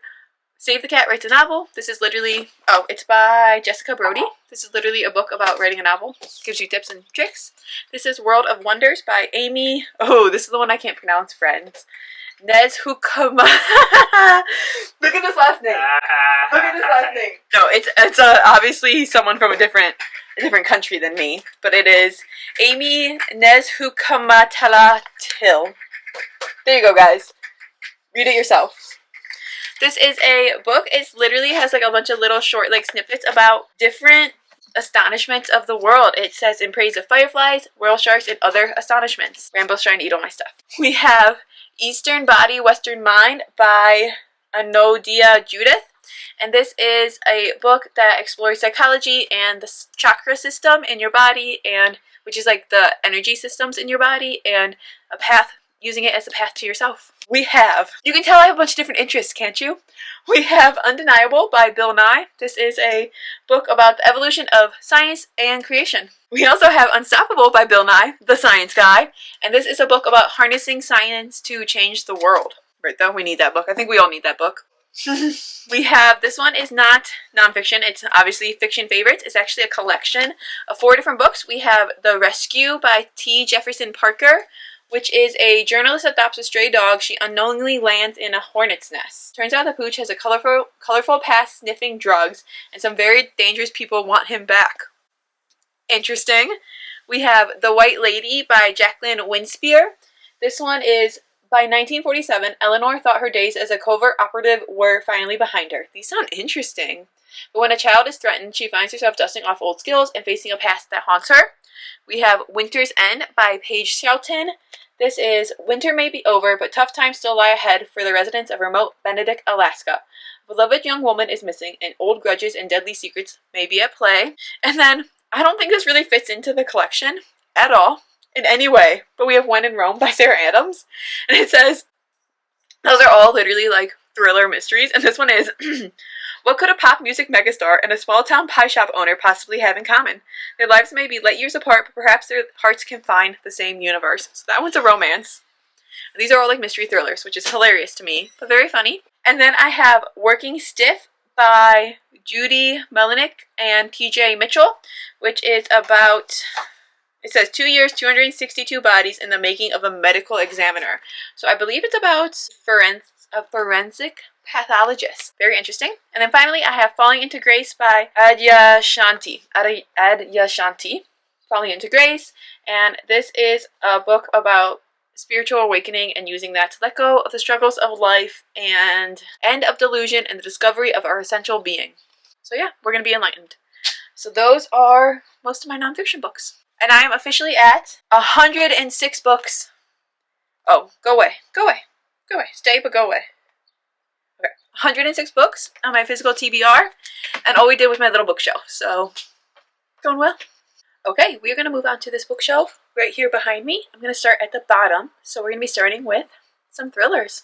Save the Cat Writes a Novel. This is literally, it's by Jessica Brody. This is literally a book about writing a novel. Gives you tips and tricks. This is World of Wonders by Amy, this is the one I can't pronounce, friends. Nezhukama. Look at this last name. Look at this last name. No, it's obviously someone from a different country than me, but it is Amy Nezhukamatalatil. There you go, guys. Read it yourself. This is a book. It literally has like a bunch of little short like snippets about different astonishments of the world. It says in praise of fireflies, whale sharks, and other astonishments. Rambo's trying to eat all my stuff. We have Eastern Body, Western Mind by Anodia Judith. And this is a book that explores psychology and the chakra system in your body, and which is like the energy systems in your body, and a path, using it as a path to yourself. We have, you can tell I have a bunch of different interests, can't you? We have Undeniable by Bill Nye. This is a book about the evolution of science and creation. We also have Unstoppable by Bill Nye, the science guy. And this is a book about harnessing science to change the world. Right though, we need that book. I think we all need that book. We have, this one is not nonfiction, it's obviously fiction favorites. It's actually a collection of 4 different books. We have The Rescue by T. Jefferson Parker, which is a journalist adopts a stray dog. She unknowingly lands in a hornet's nest. Turns out the pooch has a colorful past sniffing drugs, and some very dangerous people want him back. Interesting. We have The White Lady by Jacqueline Winspear. This one is by 1947. Eleanor thought her days as a covert operative were finally behind her. These sound interesting. But when a child is threatened, she finds herself dusting off old skills and facing a past that haunts her. We have Winter's End by Paige Shelton. This is Winter may be over, but tough times still lie ahead for the residents of remote Benedict, Alaska. A beloved young woman is missing, and old grudges and deadly secrets may be at play. And then, I don't think this really fits into the collection at all, in any way, but we have When in Rome by Sarah Adams. And it says, those are all literally like thriller mysteries, and this one is, what could a pop music megastar and a small-town pie shop owner possibly have in common? Their lives may be light years apart, but perhaps their hearts can find the same universe. So that one's a romance. These are all like mystery thrillers, which is hilarious to me, but very funny. And then I have Working Stiff by Judy Melinek and TJ Mitchell, which is about, it says 2 years, 262 bodies in the making of a medical examiner. So I believe it's about a forensic pathologist. Very interesting. And then finally I have Falling into Grace by Adyashanti. Falling into Grace. And this is a book about spiritual awakening and using that to let go of the struggles of life and end of delusion and the discovery of our essential being. So yeah, we're going to be enlightened. So those are most of my nonfiction books. And I am officially at 106 books. Oh, go away. Go away. Go away. Stay, but go away. Okay. 106 books on my physical TBR. And all we did was my little bookshelf. So, going well. Okay, we're going to move on to this bookshelf right here behind me. I'm going to start at the bottom. So we're going to be starting with some thrillers.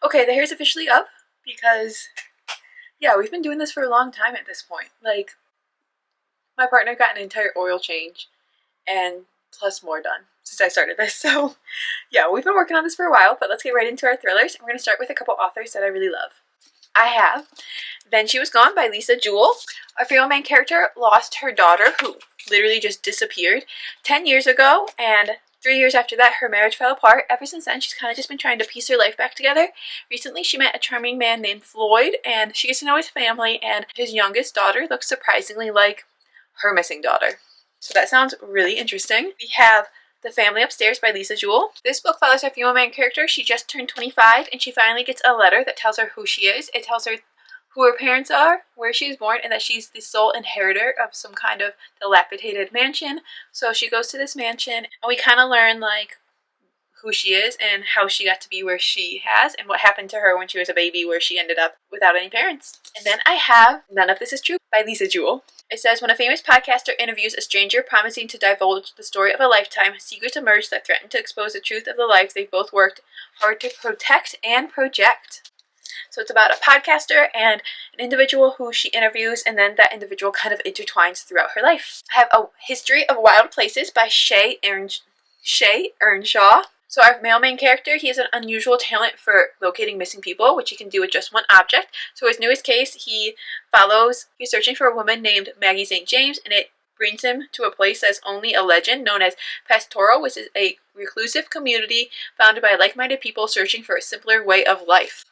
Okay, the hair's officially up because, yeah, we've been doing this for a long time at this point. Like, my partner got an entire oil change and plus more done since I started this. So yeah, we've been working on this for a while, but let's get right into our thrillers. We're going to start with a couple authors that I really love. I have Then She Was Gone by Lisa Jewell. Our female main character lost her daughter, who literally just disappeared 10 years ago, and 3 years after that, her marriage fell apart. Ever since then, she's kind of just been trying to piece her life back together. Recently, she met a charming man named Floyd, and she gets to know his family, and his youngest daughter looks surprisingly like her missing daughter. So that sounds really interesting. We have The Family Upstairs by Lisa Jewell. This book follows our female main character. She just turned 25 and she finally gets a letter that tells her who she is. It tells her who her parents are, where she was born, and that she's the sole inheritor of some kind of dilapidated mansion. So she goes to this mansion and we kind of learn like who she is and how she got to be where she has and what happened to her when she was a baby, where she ended up without any parents. And then I have None of This Is True by Lisa Jewell. It says, when a famous podcaster interviews a stranger promising to divulge the story of a lifetime, secrets emerge that threaten to expose the truth of the lives they've both worked hard to protect and project. So it's about a podcaster and an individual who she interviews, and then that individual kind of intertwines throughout her life. I have A History of Wild Places by Shay Earnshaw. So our male main character, he has an unusual talent for locating missing people, which he can do with just one object. So his newest case, he's searching for a woman named Maggie St. James, and it brings him to a place that's only a legend known as Pastoral, which is a reclusive community founded by like-minded people searching for a simpler way of life.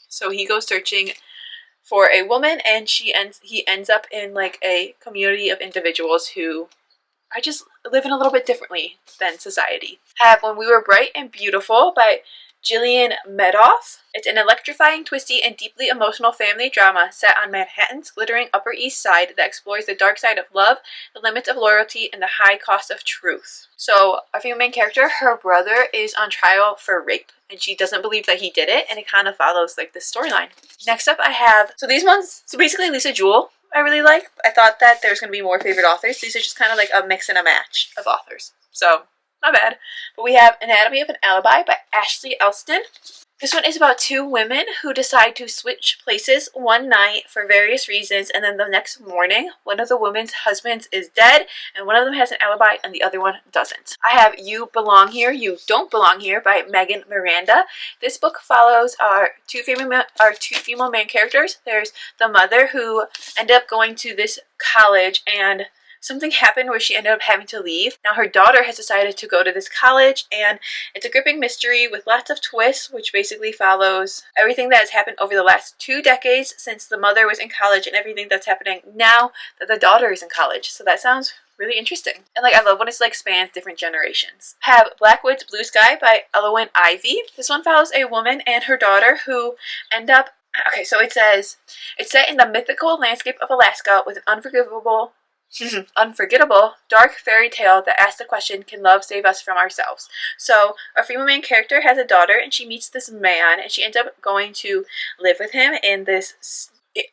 So he goes searching for a woman, and he ends up in like a community of individuals who are just living a little bit differently than society. I have When We Were Bright and Beautiful by Gillian Medoff. It's an electrifying, twisty, and deeply emotional family drama set on Manhattan's glittering Upper East Side that explores the dark side of love, the limits of loyalty, and the high cost of truth. So our female main character, her brother is on trial for rape, and she doesn't believe that he did it, and it kind of follows like this storyline. Next up I have, so basically Lisa Jewell I really like. I thought that there's going to be more favorite authors. These are just kind of like a mix and a match of authors. So, not bad. But we have Anatomy of an Alibi by Ashley Elston. This one is about two women who decide to switch places one night for various reasons, and then the next morning, one of the women's husbands is dead, and one of them has an alibi, and the other one doesn't. I have You Belong Here, You Don't Belong Here by Megan Miranda. This book follows our two female main characters. There's the mother who ended up going to this college, and something happened where she ended up having to leave. Now her daughter has decided to go to this college, and it's a gripping mystery with lots of twists, which basically follows everything that has happened over the last 2 decades since the mother was in college and everything that's happening now that the daughter is in college. So that sounds really interesting. And like I love when it's like spans different generations. I have Blackwood's Blue Sky by Elowen Ivy. This one follows a woman and her daughter who end up, okay, so it says, it's set in the mythical landscape of Alaska with an unforgettable dark fairy tale that asks the question, can love save us from ourselves? So our female main character has a daughter, and she meets this man, and she ends up going to live with him in this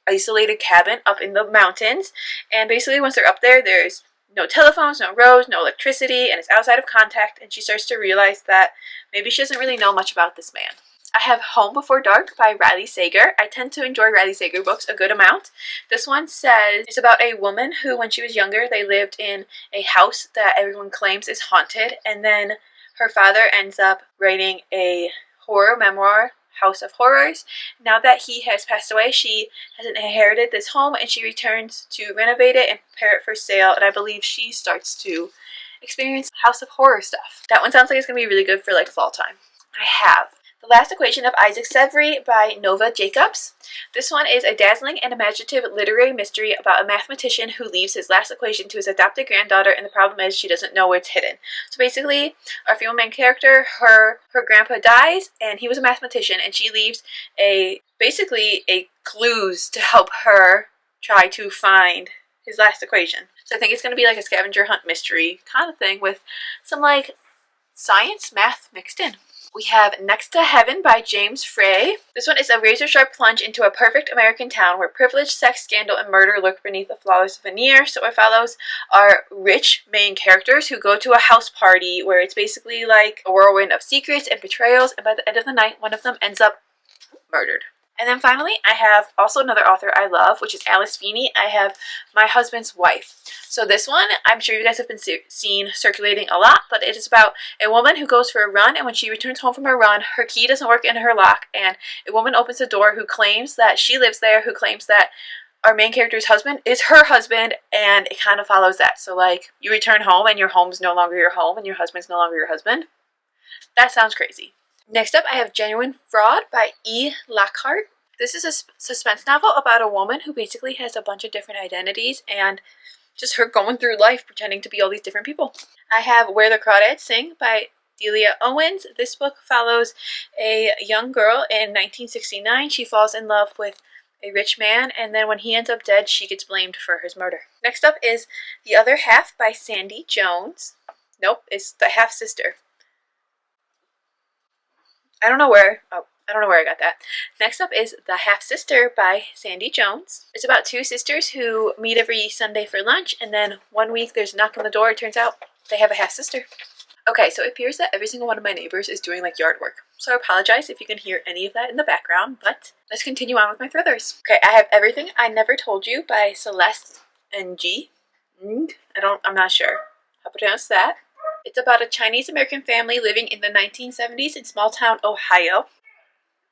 isolated cabin up in the mountains. And basically once they're up there, there's no telephones, no roads, no electricity, and it's outside of contact, and she starts to realize that maybe she doesn't really know much about this man. I have Home Before Dark by Riley Sager. I tend to enjoy Riley Sager books a good amount. This one says it's about a woman who, when she was younger, they lived in a house that everyone claims is haunted, and then her father ends up writing a horror memoir House of Horrors. Now that he has passed away, she has inherited this home and she returns to renovate it and prepare it for sale, and I believe she starts to experience House of Horror stuff. That one sounds like it's going to be really good for like fall time. I have The Last Equation of Isaac Severy by Nova Jacobs. This one is a dazzling and imaginative literary mystery about a mathematician who leaves his last equation to his adopted granddaughter, and the problem is she doesn't know where it's hidden. So basically, our female main character, her grandpa dies, and he was a mathematician, and she leaves basically a clues to help her try to find his last equation. So I think it's going to be like a scavenger hunt mystery kind of thing with some like science, math mixed in. We have Next to Heaven by James Frey. This one is a razor-sharp plunge into a perfect American town where privilege, sex, scandal, and murder lurk beneath a flawless veneer. So it follows our rich main characters who go to a house party where it's basically like a whirlwind of secrets and betrayals, and by the end of the night, one of them ends up murdered. And then finally, I have also another author I love, which is Alice Feeney. I have My Husband's Wife. So this one, I'm sure you guys have been seen circulating a lot, but it is about a woman who goes for a run, and when she returns home from her run, her key doesn't work in her lock, and a woman opens the door who claims that she lives there, who claims that our main character's husband is her husband, and it kind of follows that. So like, you return home, and your home's no longer your home, and your husband's no longer your husband. That sounds crazy. Next up, I have Genuine Fraud by E. Lockhart. This is a suspense novel about a woman who basically has a bunch of different identities and just her going through life pretending to be all these different people. I have Where the Crawdads Sing by Delia Owens. This book follows a young girl in 1969. She falls in love with a rich man, and then when he ends up dead, she gets blamed for his murder. Next up is The Other Half by Sandy Jones. Nope, it's The Half Sister. I don't know where I got that. Next up is The Half Sister by Sandy Jones. It's about two sisters who meet every Sunday for lunch, and then one week there's a knock on the door. It turns out they have a half sister. Okay, so it appears that every single one of my neighbors is doing like yard work. So I apologize if you can hear any of that in the background, but let's continue on with my thrillers. Okay, I have Everything I Never Told You by Celeste Ng. I'm not sure how to pronounce that. It's about a Chinese-American family living in the 1970s in small-town Ohio.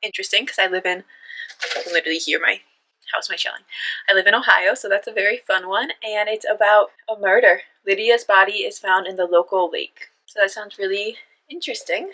Interesting, because I can literally hear my house shelling. I live in Ohio, so that's a very fun one, and it's about a murder. Lydia's body is found in the local lake. So that sounds really interesting.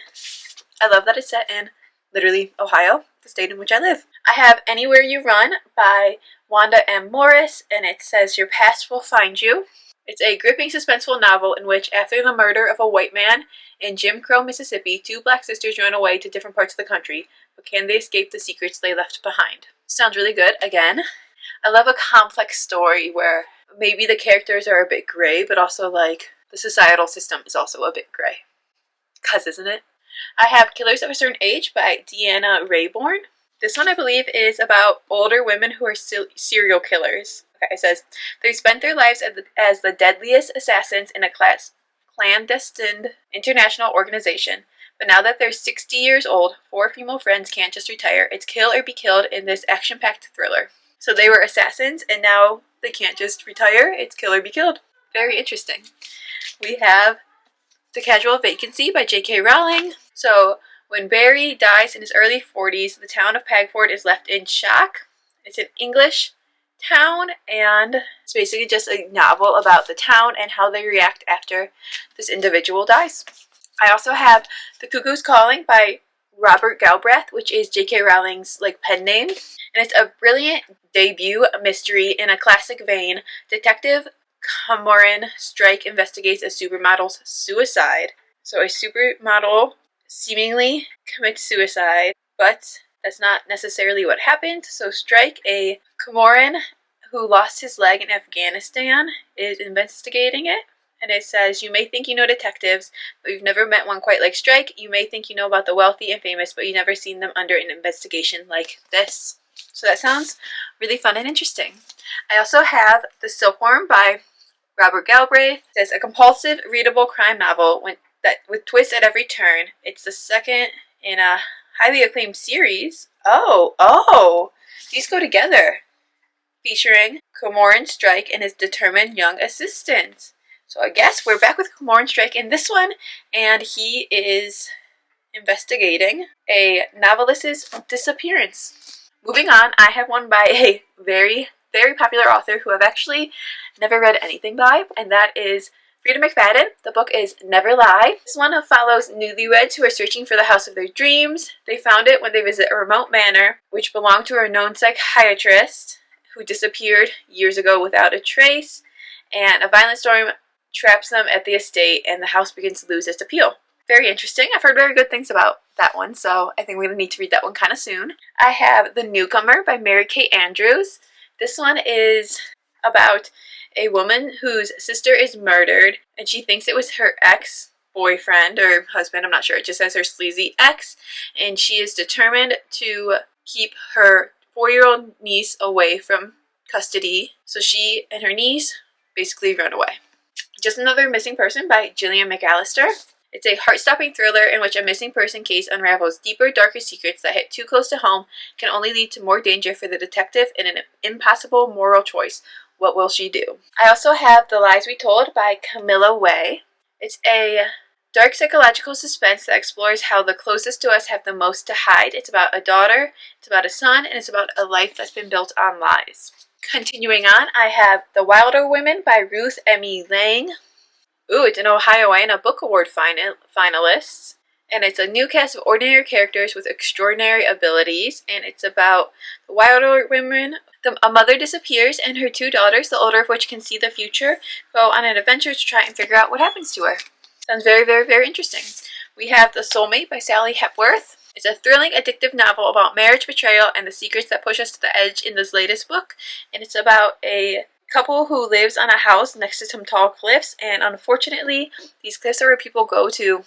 I love that it's set in literally Ohio, the state in which I live. I have Anywhere You Run by Wanda M. Morris, and it says Your Past Will Find You. It's a gripping, suspenseful novel in which, after the murder of a white man in Jim Crow, Mississippi, two black sisters run away to different parts of the country, but can they escape the secrets they left behind? Sounds really good. Again, I love a complex story where maybe the characters are a bit gray, but also like the societal system is also a bit gray. 'Cause isn't it? I have Killers of a Certain Age by Deanna Rayborn. This one, I believe, is about older women who are serial killers. Okay, it says, they spent their lives as the deadliest assassins in a clandestine international organization. But now that they're 60 years old, 4 female friends can't just retire. It's kill or be killed in this action-packed thriller. So they were assassins, and now they can't just retire. It's kill or be killed. Very interesting. We have The Casual Vacancy by J.K. Rowling. So when Barry dies in his early 40s, the town of Pagford is left in shock. It's an English town, and it's basically just a novel about the town and how they react after this individual dies. I also have The Cuckoo's Calling by Robert Galbraith, which is J.K. Rowling's like pen name, and it's a brilliant debut mystery in a classic vein. Detective Cameron Strike investigates a supermodel's suicide. So a supermodel seemingly commits suicide, but that's not necessarily what happened. So Strike, a Cameron who lost his leg in Afghanistan, is investigating it. And it says, you may think you know detectives, but you've never met one quite like Strike. You may think you know about the wealthy and famous, but you've never seen them under an investigation like this. So that sounds really fun and interesting. I also have The Silkworm by Robert Galbraith. It says, a compulsive, readable crime novel with twists at every turn. It's the second in a highly acclaimed series. Oh, these go together. Featuring Cameron Strike and his determined young assistant. So I guess we're back with Cameron Strike in this one, and he is investigating a novelist's disappearance. Moving on, I have one by a very, very popular author who I've actually never read anything by, and that is Frida McFadden. The book is Never Lie. This one follows newlyweds who are searching for the house of their dreams. They found it when they visit a remote manor, which belonged to a known psychiatrist who disappeared years ago without a trace, and a violent storm traps them at the estate, and the house begins to lose its appeal. Very interesting. I've heard very good things about that one, so I think we're going to need to read that one kind of soon. I have The Newcomer by Mary Kate Andrews. This one is about a woman whose sister is murdered, and she thinks it was her ex-boyfriend or husband, I'm not sure, it just says her sleazy ex, and she is determined to keep her 4-year-old niece away from custody, so she and her niece basically run away. Just Another Missing Person by Gillian McAllister. It's a heart-stopping thriller in which a missing person case unravels deeper, darker secrets that hit too close to home, can only lead to more danger for the detective in an impossible moral choice. What will she do? I also have The Lies We Told by Camilla Way. It's a dark psychological suspense that explores how the closest to us have the most to hide. It's about a daughter, it's about a son, and it's about a life that's been built on lies. Continuing on, I have The Wilder Women by Ruth M.E. Lang. Ooh, it's an Ohioana Book Award finalist. And it's a new cast of ordinary characters with extraordinary abilities. And it's about the Wilder women. A mother disappears, and her 2 daughters, the older of which can see the future, go on an adventure to try and figure out what happens to her. Sounds very, very, very interesting. We have The Soulmate by Sally Hepworth. It's a thrilling, addictive novel about marriage, betrayal, and the secrets that push us to the edge in this latest book. And it's about a couple who lives on a house next to some tall cliffs, and unfortunately these cliffs are where people go to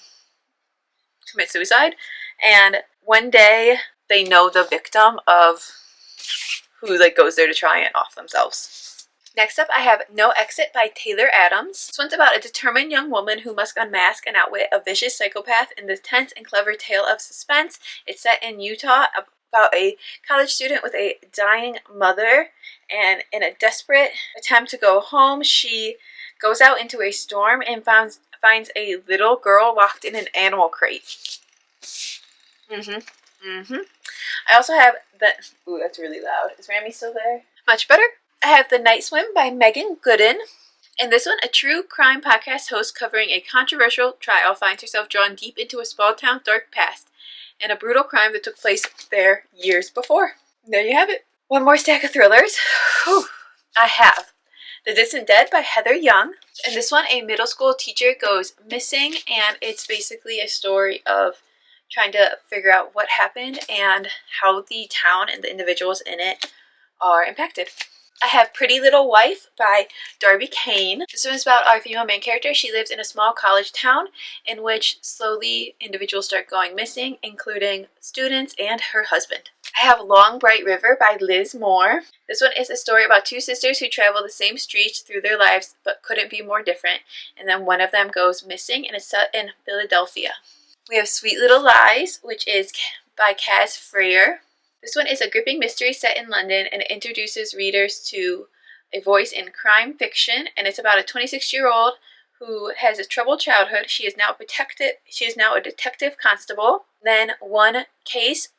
commit suicide, and one day they know the victim of who goes there to try and off themselves. Next up, I have No Exit by Taylor Adams. This one's about a determined young woman who must unmask and outwit a vicious psychopath in this tense and clever tale of suspense. It's set in Utah, about a college student with a dying mother, and in a desperate attempt to go home, she goes out into a storm and finds a little girl locked in an animal crate. I also have ooh, that's really loud. Is Rami still there? Much better. I have The Night Swim by Megan Gooden. In this one, a true crime podcast host covering a controversial trial finds herself drawn deep into a small town dark past and a brutal crime that took place there years before. There you have it. One more stack of thrillers. Whew. I have The Distant Dead by Heather Young. In this one, a middle school teacher goes missing, and it's basically a story of trying to figure out what happened and how the town and the individuals in it are impacted. I have Pretty Little Wife by Darby Kane. This one is about our female main character. She lives in a small college town in which slowly individuals start going missing, including students and her husband. I have Long Bright River by Liz Moore. This one is a story about 2 sisters who travel the same streets through their lives but couldn't be more different, and then one of them goes missing, and it's set in Philadelphia. We have Sweet Little Lies, which is by Kaz Freer. This one is a gripping mystery set in London, and it introduces readers to a voice in crime fiction, and it's about a 26-year-old who has a troubled childhood. She is now a detective constable. Then one case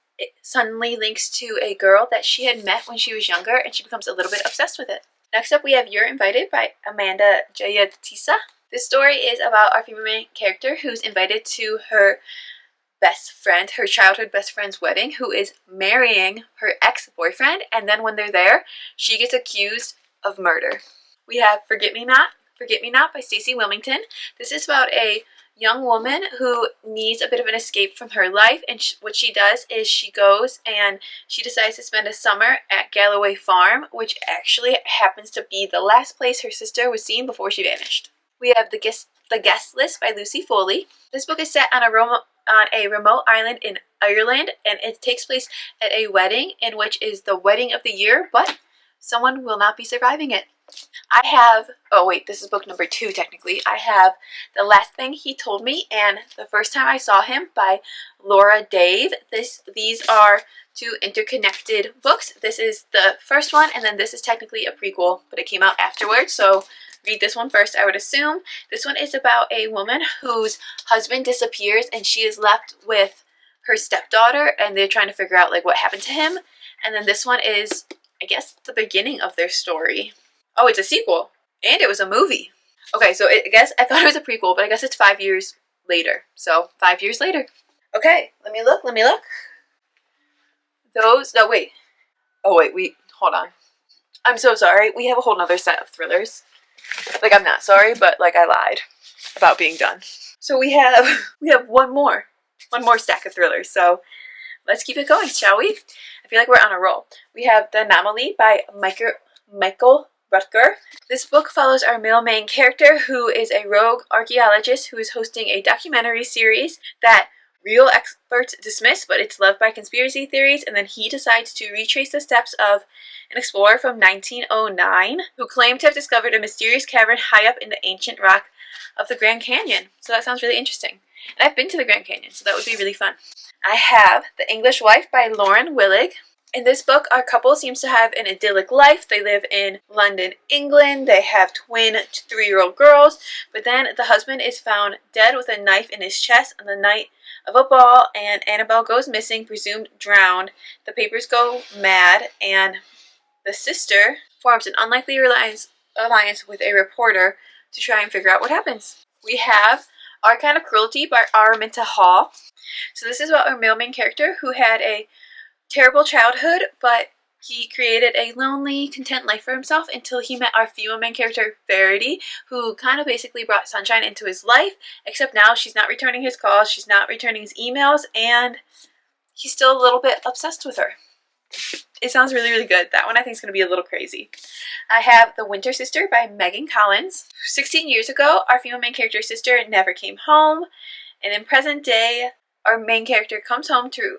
suddenly links to a girl that she had met when she was younger, and she becomes a little bit obsessed with it. Next up, we have You're Invited by Amanda Jayatisa. This story is about our female main character who's invited to her best friend, her childhood best friend's wedding, who is marrying her ex-boyfriend, and then when they're there, she gets accused of murder. We have Forget Me Not by Stacey Wilmington. This is about a young woman who needs a bit of an escape from her life, and what she does is she goes and she decides to spend a summer at Galloway Farm, which actually happens to be the last place her sister was seen before she vanished. We have The Guest List by Lucy Foley. This book is set on a remote island in Ireland, and it takes place at a wedding in which is the wedding of the year, but someone will not be surviving it. I have, oh wait, this is book number 2 technically. I have The Last Thing He Told Me and The First Time I Saw Him by Laura Dave. These are 2 interconnected books. This is the first one, and then this is technically a prequel, but it came out afterwards, so read this one first, I would assume. This one is about a woman whose husband disappears and she is left with her stepdaughter and they're trying to figure out like what happened to him. And then this one is, I guess, the beginning of their story. Oh, it's a sequel. And it was a movie. Okay, so I guess I thought it was a prequel, but I guess it's 5 years later. So 5 years later. Okay, let me look. Those, no, wait. Oh, wait, hold on. I'm so sorry. We have a whole nother set of thrillers. Like, I'm not sorry, but like I lied about being done. So we have one more stack of thrillers. So let's keep it going, shall we? I feel like we're on a roll. We have The Anomaly by Michael Rutger. This book follows our male main character, who is a rogue archaeologist who is hosting a documentary series that real experts dismiss, but it's loved by conspiracy theories, and then he decides to retrace the steps of an explorer from 1909 who claimed to have discovered a mysterious cavern high up in the ancient rock of the Grand Canyon. So that sounds really interesting. And I've been to the Grand Canyon, so that would be really fun. I have The English Wife by Lauren Willig. In this book, our couple seems to have an idyllic life. They live in London, England. They have twin 3-year-old girls. But then the husband is found dead with a knife in his chest on the night of a ball, and Annabelle goes missing, presumed drowned. The papers go mad, and the sister forms an unlikely alliance with a reporter to try and figure out what happens. We have Our Kind of Cruelty by Araminta Hall. So this is about our male main character who had a terrible childhood, but he created a lonely, content life for himself until he met our female main character, Verity, who kind of basically brought sunshine into his life, except now she's not returning his calls, she's not returning his emails, and he's still a little bit obsessed with her. It sounds really, really good. That one I think is going to be a little crazy. I have The Winter Sister by Megan Collins. 16 years ago, our female main character's sister never came home, and in present day, our main character comes home to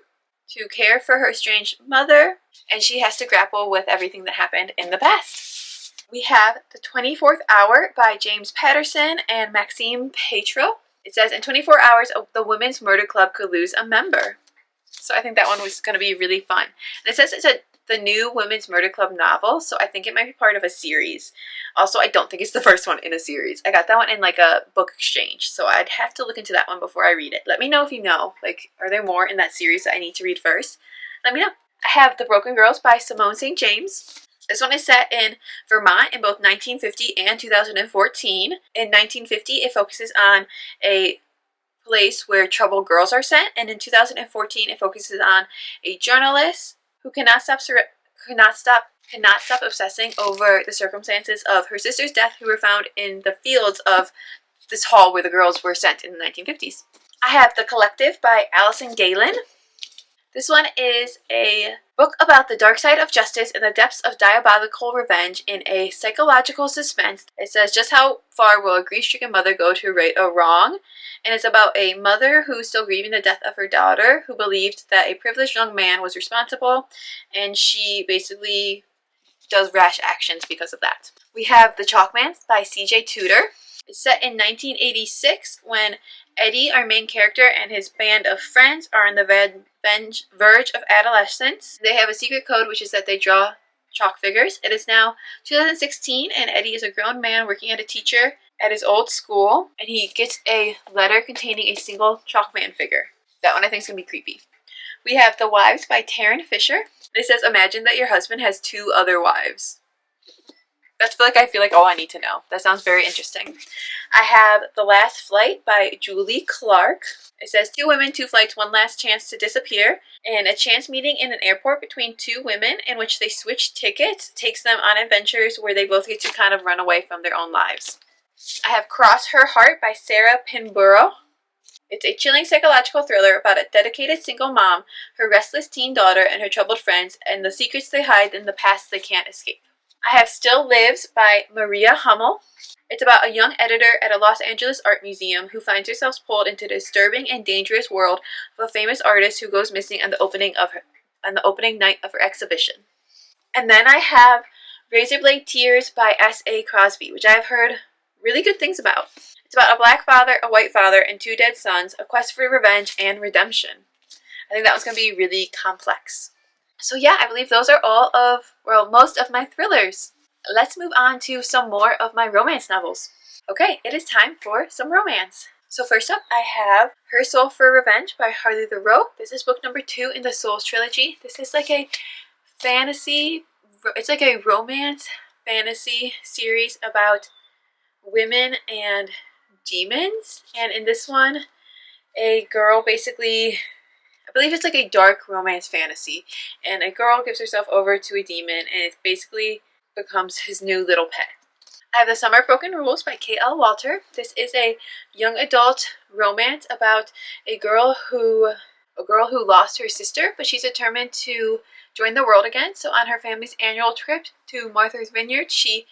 care for her estranged mother, and she has to grapple with everything that happened in the past. We have The 24th Hour by James Patterson and Maxime Petro. It says, in 24 hours, the Women's Murder Club could lose a member. So I think that one was going to be really fun. And it says it's the new Women's Murder Club novel, so I think it might be part of a series. Also, I don't think it's the first one in a series. I got that one in like a book exchange, so I'd have to look into that one before I read it. Let me know if you know. Like, are there more in that series that I need to read first? Let me know. I have The Broken Girls by Simone St. James. This one is set in Vermont in both 1950 and 2014. In 1950, it focuses on a place where troubled girls are sent, and in 2014, it focuses on a journalist who cannot stop obsessing over the circumstances of her sister's death, who were found in the fields of this hall where the girls were sent in the 1950s. I have The Collective by Alison Galen. This one is a book about the dark side of justice and the depths of diabolical revenge in a psychological suspense. It says, just how far will a grief-stricken mother go to right a wrong? And it's about a mother who's still grieving the death of her daughter, who believed that a privileged young man was responsible, and she basically does rash actions because of that. We have The Chalkman by C.J. Tudor. It's set in 1986 when Eddie, our main character, and his band of friends are on the verge of adolescence. They have a secret code, which is that they draw chalk figures. It is now 2016, and Eddie is a grown man working as a teacher at his old school, and he gets a letter containing a single Chalkman figure. That one I think is going to be creepy. We have The Wives by Taryn Fisher. It says, imagine that your husband has 2 other wives. That's I feel like all I need to know. That sounds very interesting. I have The Last Flight by Julie Clark. It says, 2 women, 2 flights, 1 last chance to disappear. And a chance meeting in an airport between 2 women in which they switch tickets takes them on adventures where they both get to kind of run away from their own lives. I have Cross Her Heart by Sarah Pinborough. It's a chilling psychological thriller about a dedicated single mom, her restless teen daughter, and her troubled friends, and the secrets they hide and the past they can't escape. I have Still Lives by Maria Hummel. It's about a young editor at a Los Angeles art museum who finds herself pulled into the disturbing and dangerous world of a famous artist who goes missing on the opening night of her exhibition. And then I have Razorblade Tears by S.A. Crosby, which I have heard really good things about. It's about a black father, a white father, and 2 dead sons, a quest for revenge and redemption. I think that one's going to be really complex. So yeah, I believe those are all of, well, most of my thrillers. let's move on to some more of my romance novels. Okay, it is time for some romance. So first up, I have Her Soul for Revenge by Harley the Rogue. This is book number 2 in the Souls trilogy. This is like a fantasy, it's like a romance fantasy series about women and demons. And in this one, a girl basically, I believe it's like a dark romance fantasy, and a girl gives herself over to a demon and it basically becomes his new little pet. I have The Summer of Broken Rules by K.L. Walter. This is a young adult romance about a girl who lost her sister, but she's determined to join the world again. So on her family's annual trip to Martha's Vineyard, she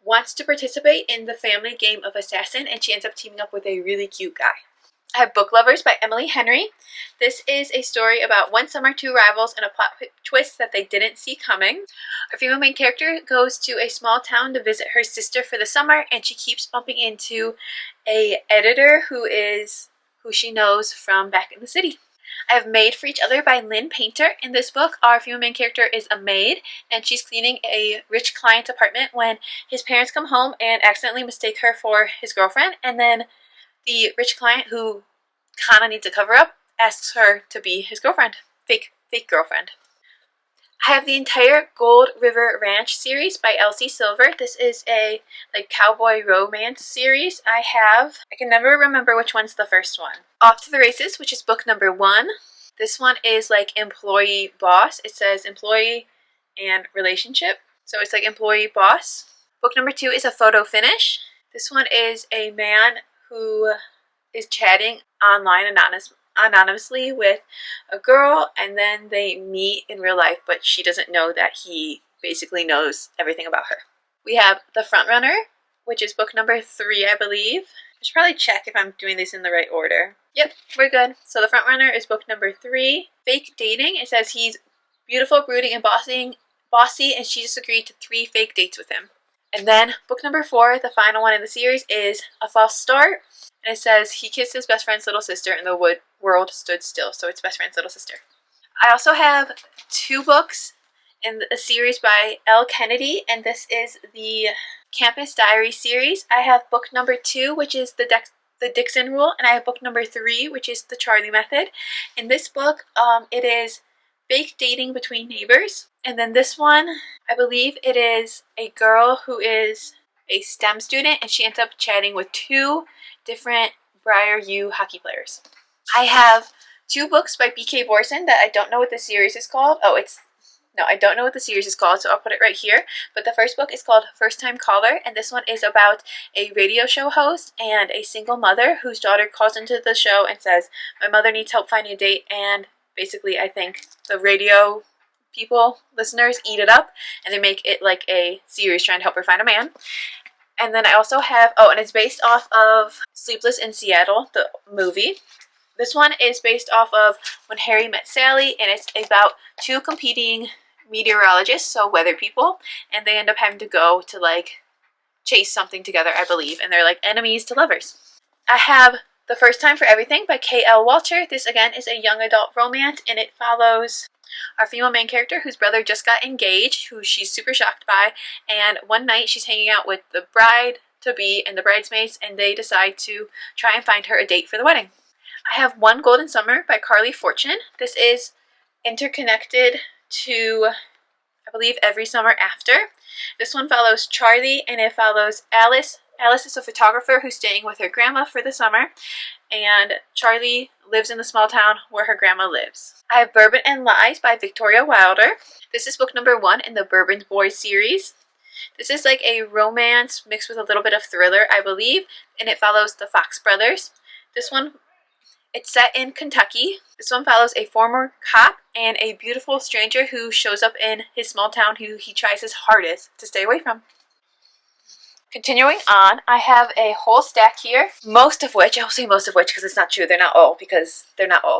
wants to participate in the family game of assassin, and she ends up teaming up with a really cute guy. I have Book Lovers by Emily Henry. This is a story about one summer, two rivals, and a plot twist that they didn't see coming. Our female main character goes to a small town to visit her sister for the summer, and she keeps bumping into a editor who she knows from back in the city. I have Made for Each Other by Lynn Painter. In this book, our female main character is a maid, and she's cleaning a rich client's apartment when his parents come home and accidentally mistake her for his girlfriend, and then the rich client, who kind of needs a cover-up, asks her to be his girlfriend. Fake girlfriend. I have the entire Gold River Ranch series by Elsie Silver. This is a cowboy romance series. I can never remember which one's the first one. Off to the Races, which is book number 1. This one is like employee boss. It says employee and relationship. So it's like employee boss. Book number 2 is A Photo Finish. This one is a man who is chatting online anonymously with a girl, and then they meet in real life, but she doesn't know that he basically knows everything about her. We have The Frontrunner, which is book number 3, I believe. I should probably check if I'm doing these in the right order. Yep, we're good. So The Frontrunner is book number 3. Fake Dating, it says he's beautiful, brooding, and bossy, and she just agreed to 3 fake dates with him. And then book number 4, the final one in the series, is A False Start. And it says he kissed his best friend's little sister and the world stood still. So it's best friend's little sister. I also have 2 books in a series by L. Kennedy, and this is the Campus Diary series. I have book number 2, which is the Dixon Rule, and I have book number 3, which is the Charlie Method. In this book, it is fake dating between neighbors. And then this one, I believe it is a girl who is a STEM student, and she ends up chatting with 2 different Briar U hockey players. I have 2 books by B.K. Borson that I don't know what the series is called. I don't know what the series is called, so I'll put it right here. But the first book is called First Time Caller, and this one is about a radio show host and a single mother whose daughter calls into the show and says, "My mother needs help finding a date," and basically I think the radio listeners eat it up, and they make it like a series trying to help her find a man. And then I also have, and it's based off of Sleepless in Seattle, the movie. This one is based off of When Harry Met Sally, and it's about 2 competing meteorologists, so weather people, and they end up having to go to chase something together, I believe, and they're like enemies to lovers. I have The First Time for Everything by K.L. Walter. This again is a young adult romance, and it follows our female main character whose brother just got engaged, who she's super shocked by, and one night she's hanging out with the bride-to-be and the bridesmaids, and they decide to try and find her a date for the wedding. I have One Golden Summer by Carly Fortune. This is interconnected to, I believe, Every Summer After. This one follows Charlie, and it follows Alice. Alice is a photographer who's staying with her grandma for the summer, and Charlie lives in the small town where her grandma lives. I have Bourbon and Lies by Victoria Wilder. This is book number 1 in the Bourbon Boys series. This is like a romance mixed with a little bit of thriller, I believe, and it follows the Fox brothers. This one, it's set in Kentucky. This one follows a former cop and a beautiful stranger who shows up in his small town who he tries his hardest to stay away from. Continuing on, I have a whole stack here, most of which, I will say most of which because it's not true, they're not all,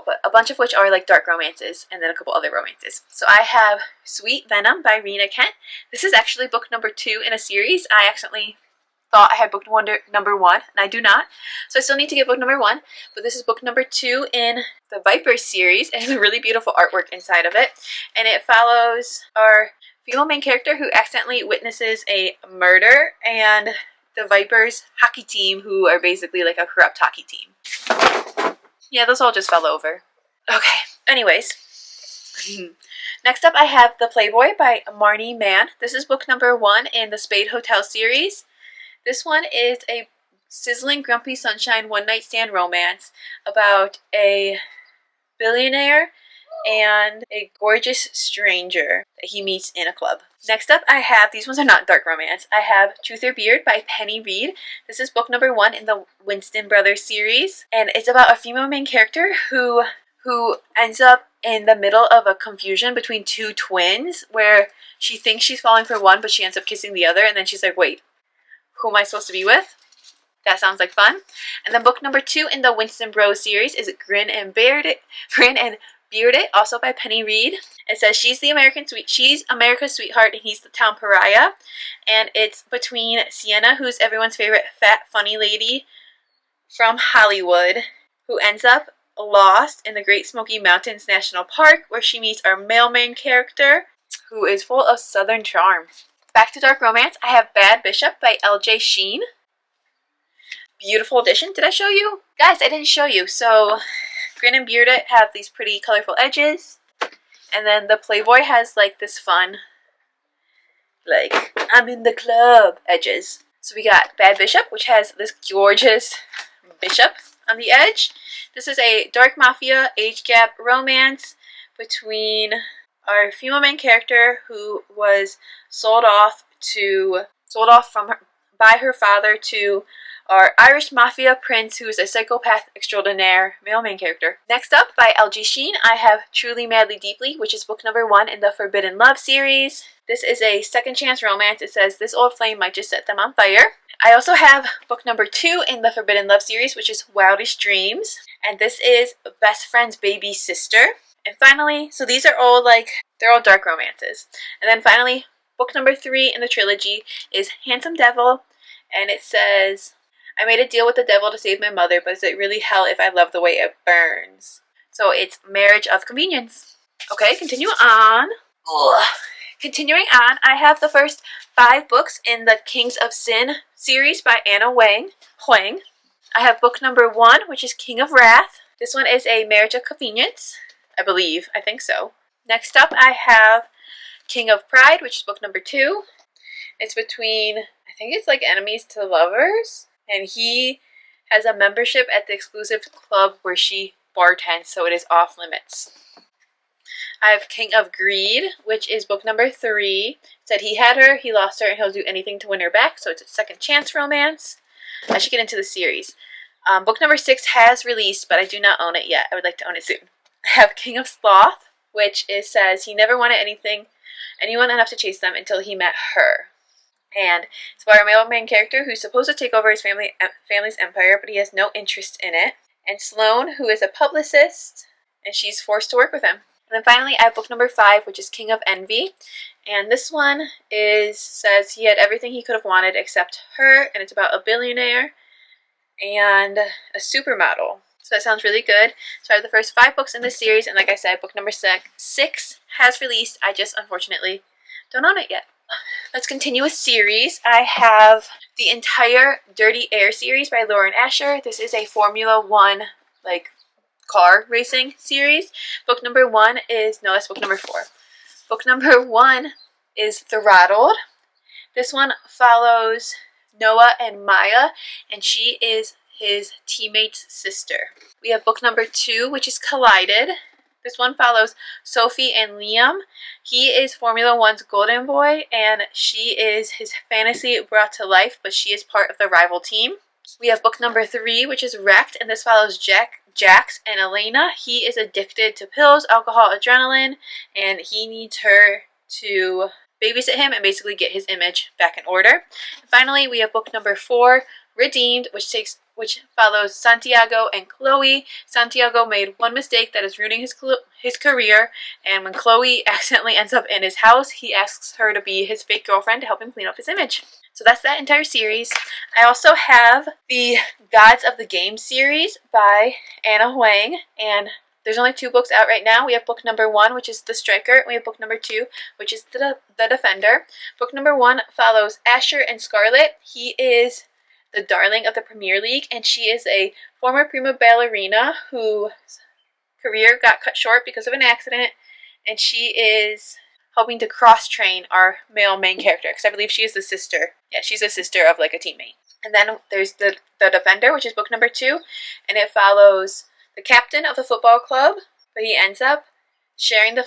but a bunch of which are like dark romances, and then a couple other romances. So I have Sweet Venom by Rena Kent. This is actually book number 2 in a series. I accidentally thought I had book number 1, and I do not. So I still need to get book number 1, but this is book number 2 in the Vipers series. It has a really beautiful artwork inside of it, and it follows our female main character who accidentally witnesses a murder, and the Vipers hockey team, who are basically like a corrupt hockey team. Yeah, those all just fell over. Okay, anyways. Next up I have The Playboy by Marnie Mann. This is book number 1 in the Spade Hotel series. This one is a sizzling grumpy sunshine one-night stand romance about a billionaire and a gorgeous stranger that he meets in a club. Next up I have, these ones are not dark romance, I have Truth or Beard by Penny Reed. This is book number 1 in the Winston Brothers series, and it's about a female main character who ends up in the middle of a confusion between two twins where she thinks she's falling for one but she ends up kissing the other, and then she's like, wait, who am I supposed to be with? That sounds like fun. And then book number 2 in the Winston Bros series is Grin and Beard It, also by Penny Reed. It says she's America's sweetheart and he's the town pariah. And it's between Sienna, who's everyone's favorite fat, funny lady from Hollywood, who ends up lost in the Great Smoky Mountains National Park, where she meets our male main character, who is full of southern charm. Back to dark romance, I have Bad Bishop by L.J. Sheen. Beautiful edition. Did I show you? Guys, I didn't show you. So, Grin and Beard It have these pretty colorful edges. And then the Playboy has like this fun, like, I'm in the club edges. So we got Bad Bishop, which has this gorgeous bishop on the edge. This is a dark mafia age gap romance between our female main character, who was sold off by her father to our Irish mafia prince, who is a psychopath extraordinaire male main character. Next up, by L.J. Sheen, I have Truly Madly Deeply, which is book number 1 in the Forbidden Love series. This is a second chance romance. It says this old flame might just set them on fire. I also have book number 2 in the Forbidden Love series, which is Wildest Dreams. And this is Best Friend's Baby Sister. And finally, so these are all they're all dark romances. And then finally, book number 3 in the trilogy is Handsome Devil. And it says, I made a deal with the devil to save my mother, but is it really hell if I love the way it burns? So it's Marriage of Convenience. Okay, continue on. Ugh. Continuing on, I have the first 5 books in the Kings of Sin series by Anna Huang. I have book number 1, which is King of Wrath. This one is a Marriage of Convenience, I believe. I think so. Next up, I have King of Pride, which is book number 2. It's between, I think it's like enemies to lovers, and he has a membership at the exclusive club where she bartends, so it is off limits. I have King of Greed, which is book number 3. It said he had her, he lost her, and he'll do anything to win her back, so it's a second chance romance. I should get into the series. Book number 6 has released, but I do not own it yet. I would like to own it soon. I have King of Sloth, which says he never wanted anyone enough to chase them until he met her. And it's about our male main character who's supposed to take over his family's empire, but he has no interest in it. And Sloane, who is a publicist, and she's forced to work with him. And then finally, I have book number 5, which is King of Envy. And this one says he had everything he could have wanted except her, and it's about a billionaire and a supermodel. So that sounds really good. So I have the first 5 books in this series, and like I said, book number 6 has released. I just, unfortunately, don't own it yet. Let's continue with series. I have the entire Dirty Air series by Lauren Asher. This is a Formula 1, car racing series. Book number 1 is, no, that's book number 4. Book number 1 is Throttled. This one follows Noah and Maya, and she is his teammate's sister. We have book number 2, which is Collided. This one follows Sophie and Liam. He is Formula 1's golden boy, and she is his fantasy brought to life, but she is part of the rival team. We have book number 3, which is Wrecked, and this follows Jax and Elena. He is addicted to pills, alcohol, adrenaline, and he needs her to babysit him and basically get his image back in order. And finally, we have book number 4, Redeemed, which follows Santiago and Chloe. Santiago made one mistake that is ruining his career, and when Chloe accidentally ends up in his house, he asks her to be his fake girlfriend to help him clean up his image. So that's that entire series. I also have the Gods of the Game series by Anna Huang, and There's only 2 books out right now. We have book number 1, which is The Striker, and we have book number 2, which is The Defender. Book number 1 follows Asher and Scarlett. He is the darling of the Premier League, and she is a former prima ballerina whose career got cut short because of an accident, and she is helping to cross-train our male main character, because I believe she is the sister. Yeah, she's a sister of like a teammate. And then there's the Defender, which is book number 2, and it follows the captain of the football club, but he ends up sharing his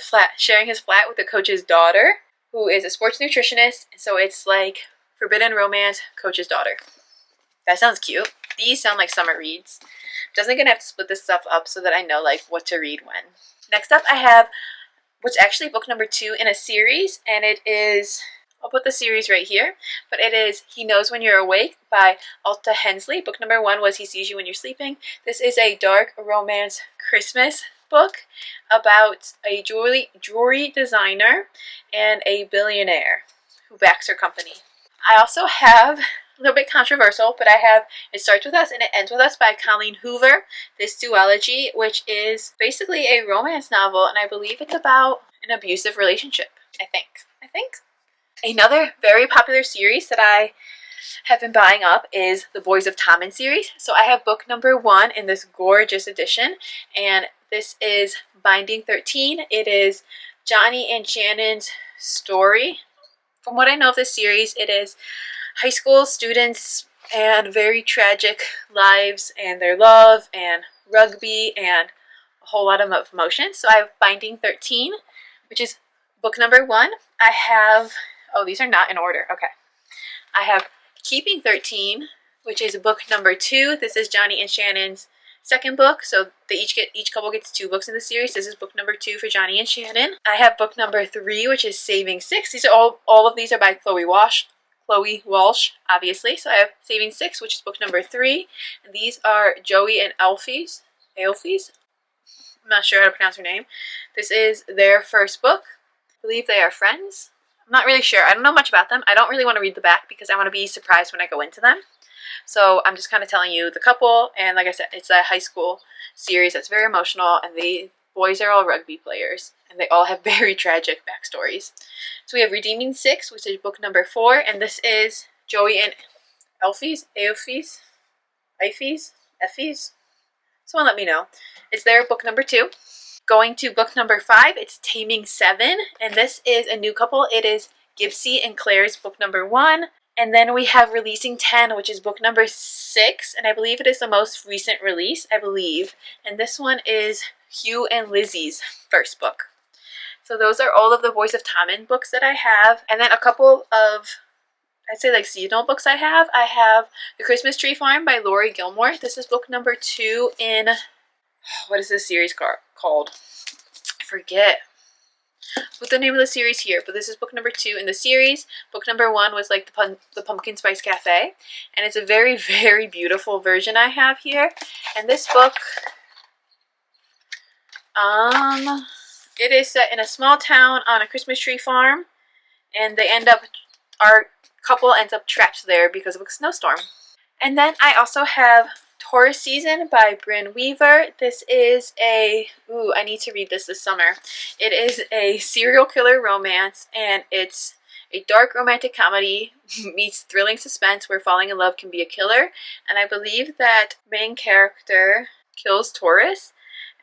flat with the coach's daughter, who is a sports nutritionist. And so it's like forbidden romance, coach's daughter. That sounds cute. These sound like summer reads. Definitely gonna have to split this stuff up so that I know like what to read when. Next up I have what's actually book number 2 in a series, and it is, I'll put the series right here, but it is He Knows When You're Awake by Alta Hensley. Book number 1 was He Sees You When You're Sleeping. This is a dark romance Christmas book about a jewelry designer and a billionaire who backs her company. I also have, a little bit controversial, but I have It Starts With Us and It Ends With Us by Colleen Hoover. This duology, which is basically a romance novel, and I believe it's about an abusive relationship, I think. Another very popular series that I have been buying up is the Boys of Tommen series. So I have book number 1 in this gorgeous edition, and this is Binding 13. It is Johnny and Shannon's story. From what I know of this series, it is high school students and very tragic lives and their love and rugby and a whole lot of emotions. So I have Binding 13, which is book number 1. I have, oh, these are not in order. Okay. I have Keeping 13, which is book number 2. This is Johnny and Shannon's second book, so they each couple gets 2 books in the series. This is book number 2 for Johnny and Shannon. I have book number 3, which is Saving 6. These are all of these are by Chloe Walsh, obviously. So I have Saving 6, which is book number 3. And these are Joey and Alfie's. I'm not sure how to pronounce her name. This is their first book. I believe they are friends. I'm not really sure. I don't know much about them. I don't really want to read the back because I want to be surprised when I go into them. So I'm just kind of telling you the couple, and like I said, it's a high school series that's very emotional, and the boys are all rugby players, and they all have very tragic backstories. So we have Redeeming 6, which is book number 4, and this is Joey and Effie's. Someone let me know. It's their book number 2. Going to book number 5, it's Taming 7, and this is a new couple. It is Gibsy and Claire's book number 1. And then we have Releasing 10, which is book number 6, and I believe it is the most recent release, I believe. And this one is Hugh and Lizzie's first book. So those are all of the Boys of Tommen books that I have. And then a couple of, I'd say like seasonal books I have. I have The Christmas Tree Farm by Lori Gilmore. This is book number 2 in, what is this series called? I forget. Put the name of the series here, but this is book number 2 in the series. Book number 1 was like the Pumpkin Spice Cafe, and it's a very, very beautiful version I have here. And this book, it is set in a small town on a Christmas tree farm, and our couple ends up trapped there because of a snowstorm. And then I also have Taurus Season by Bryn Weaver. This is I need to read this summer. It is a serial killer romance, and it's a dark romantic comedy meets thrilling suspense where falling in love can be a killer. And I believe that main character kills Taurus,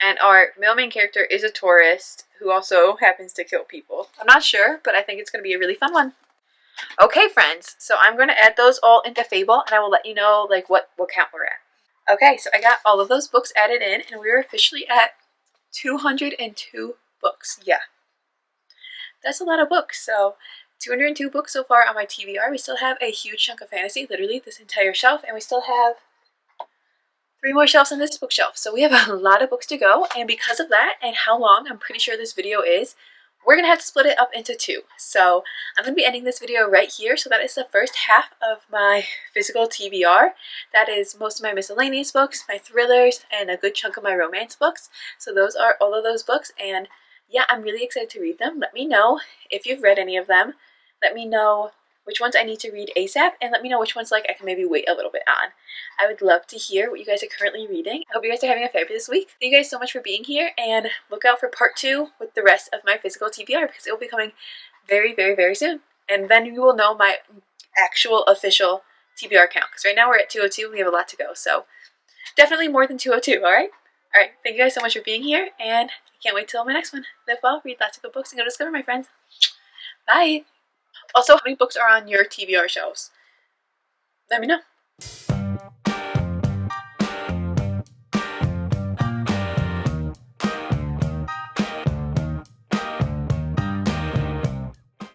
and our male main character is a tourist who also happens to kill people. I'm not sure, but I think it's going to be a really fun one. Okay, friends, so I'm going to add those all into Fable, and I will let you know like what count we're at. Okay, so I got all of those books added in, and we're officially at 202 books. Yeah, that's a lot of books. So 202 books so far on my TBR. We still have a huge chunk of fantasy, literally this entire shelf, and we still have 3 more shelves on this bookshelf. So we have a lot of books to go, and because of that and how long I'm pretty sure this video is, we're going to have to split it up into 2. So I'm going to be ending this video right here. So that is the first half of my physical TBR. That is most of my miscellaneous books, my thrillers, and a good chunk of my romance books. So those are all of those books. And yeah, I'm really excited to read them. Let me know if you've read any of them. Let me know which ones I need to read ASAP, and let me know which ones like I can maybe wait a little bit on. I would love to hear what you guys are currently reading. I hope you guys are having a fabulous week. Thank you guys so much for being here, and look out for part 2 with the rest of my physical TBR because it will be coming very, very, very soon. And then you will know my actual official TBR count because right now we're at 202. We have a lot to go, so definitely more than 202, alright? Alright, thank you guys so much for being here, and I can't wait till my next one. Live well, read lots of good books, and go discover, my friends. Bye! Also, how many books are on your TBR shelves? Let me know.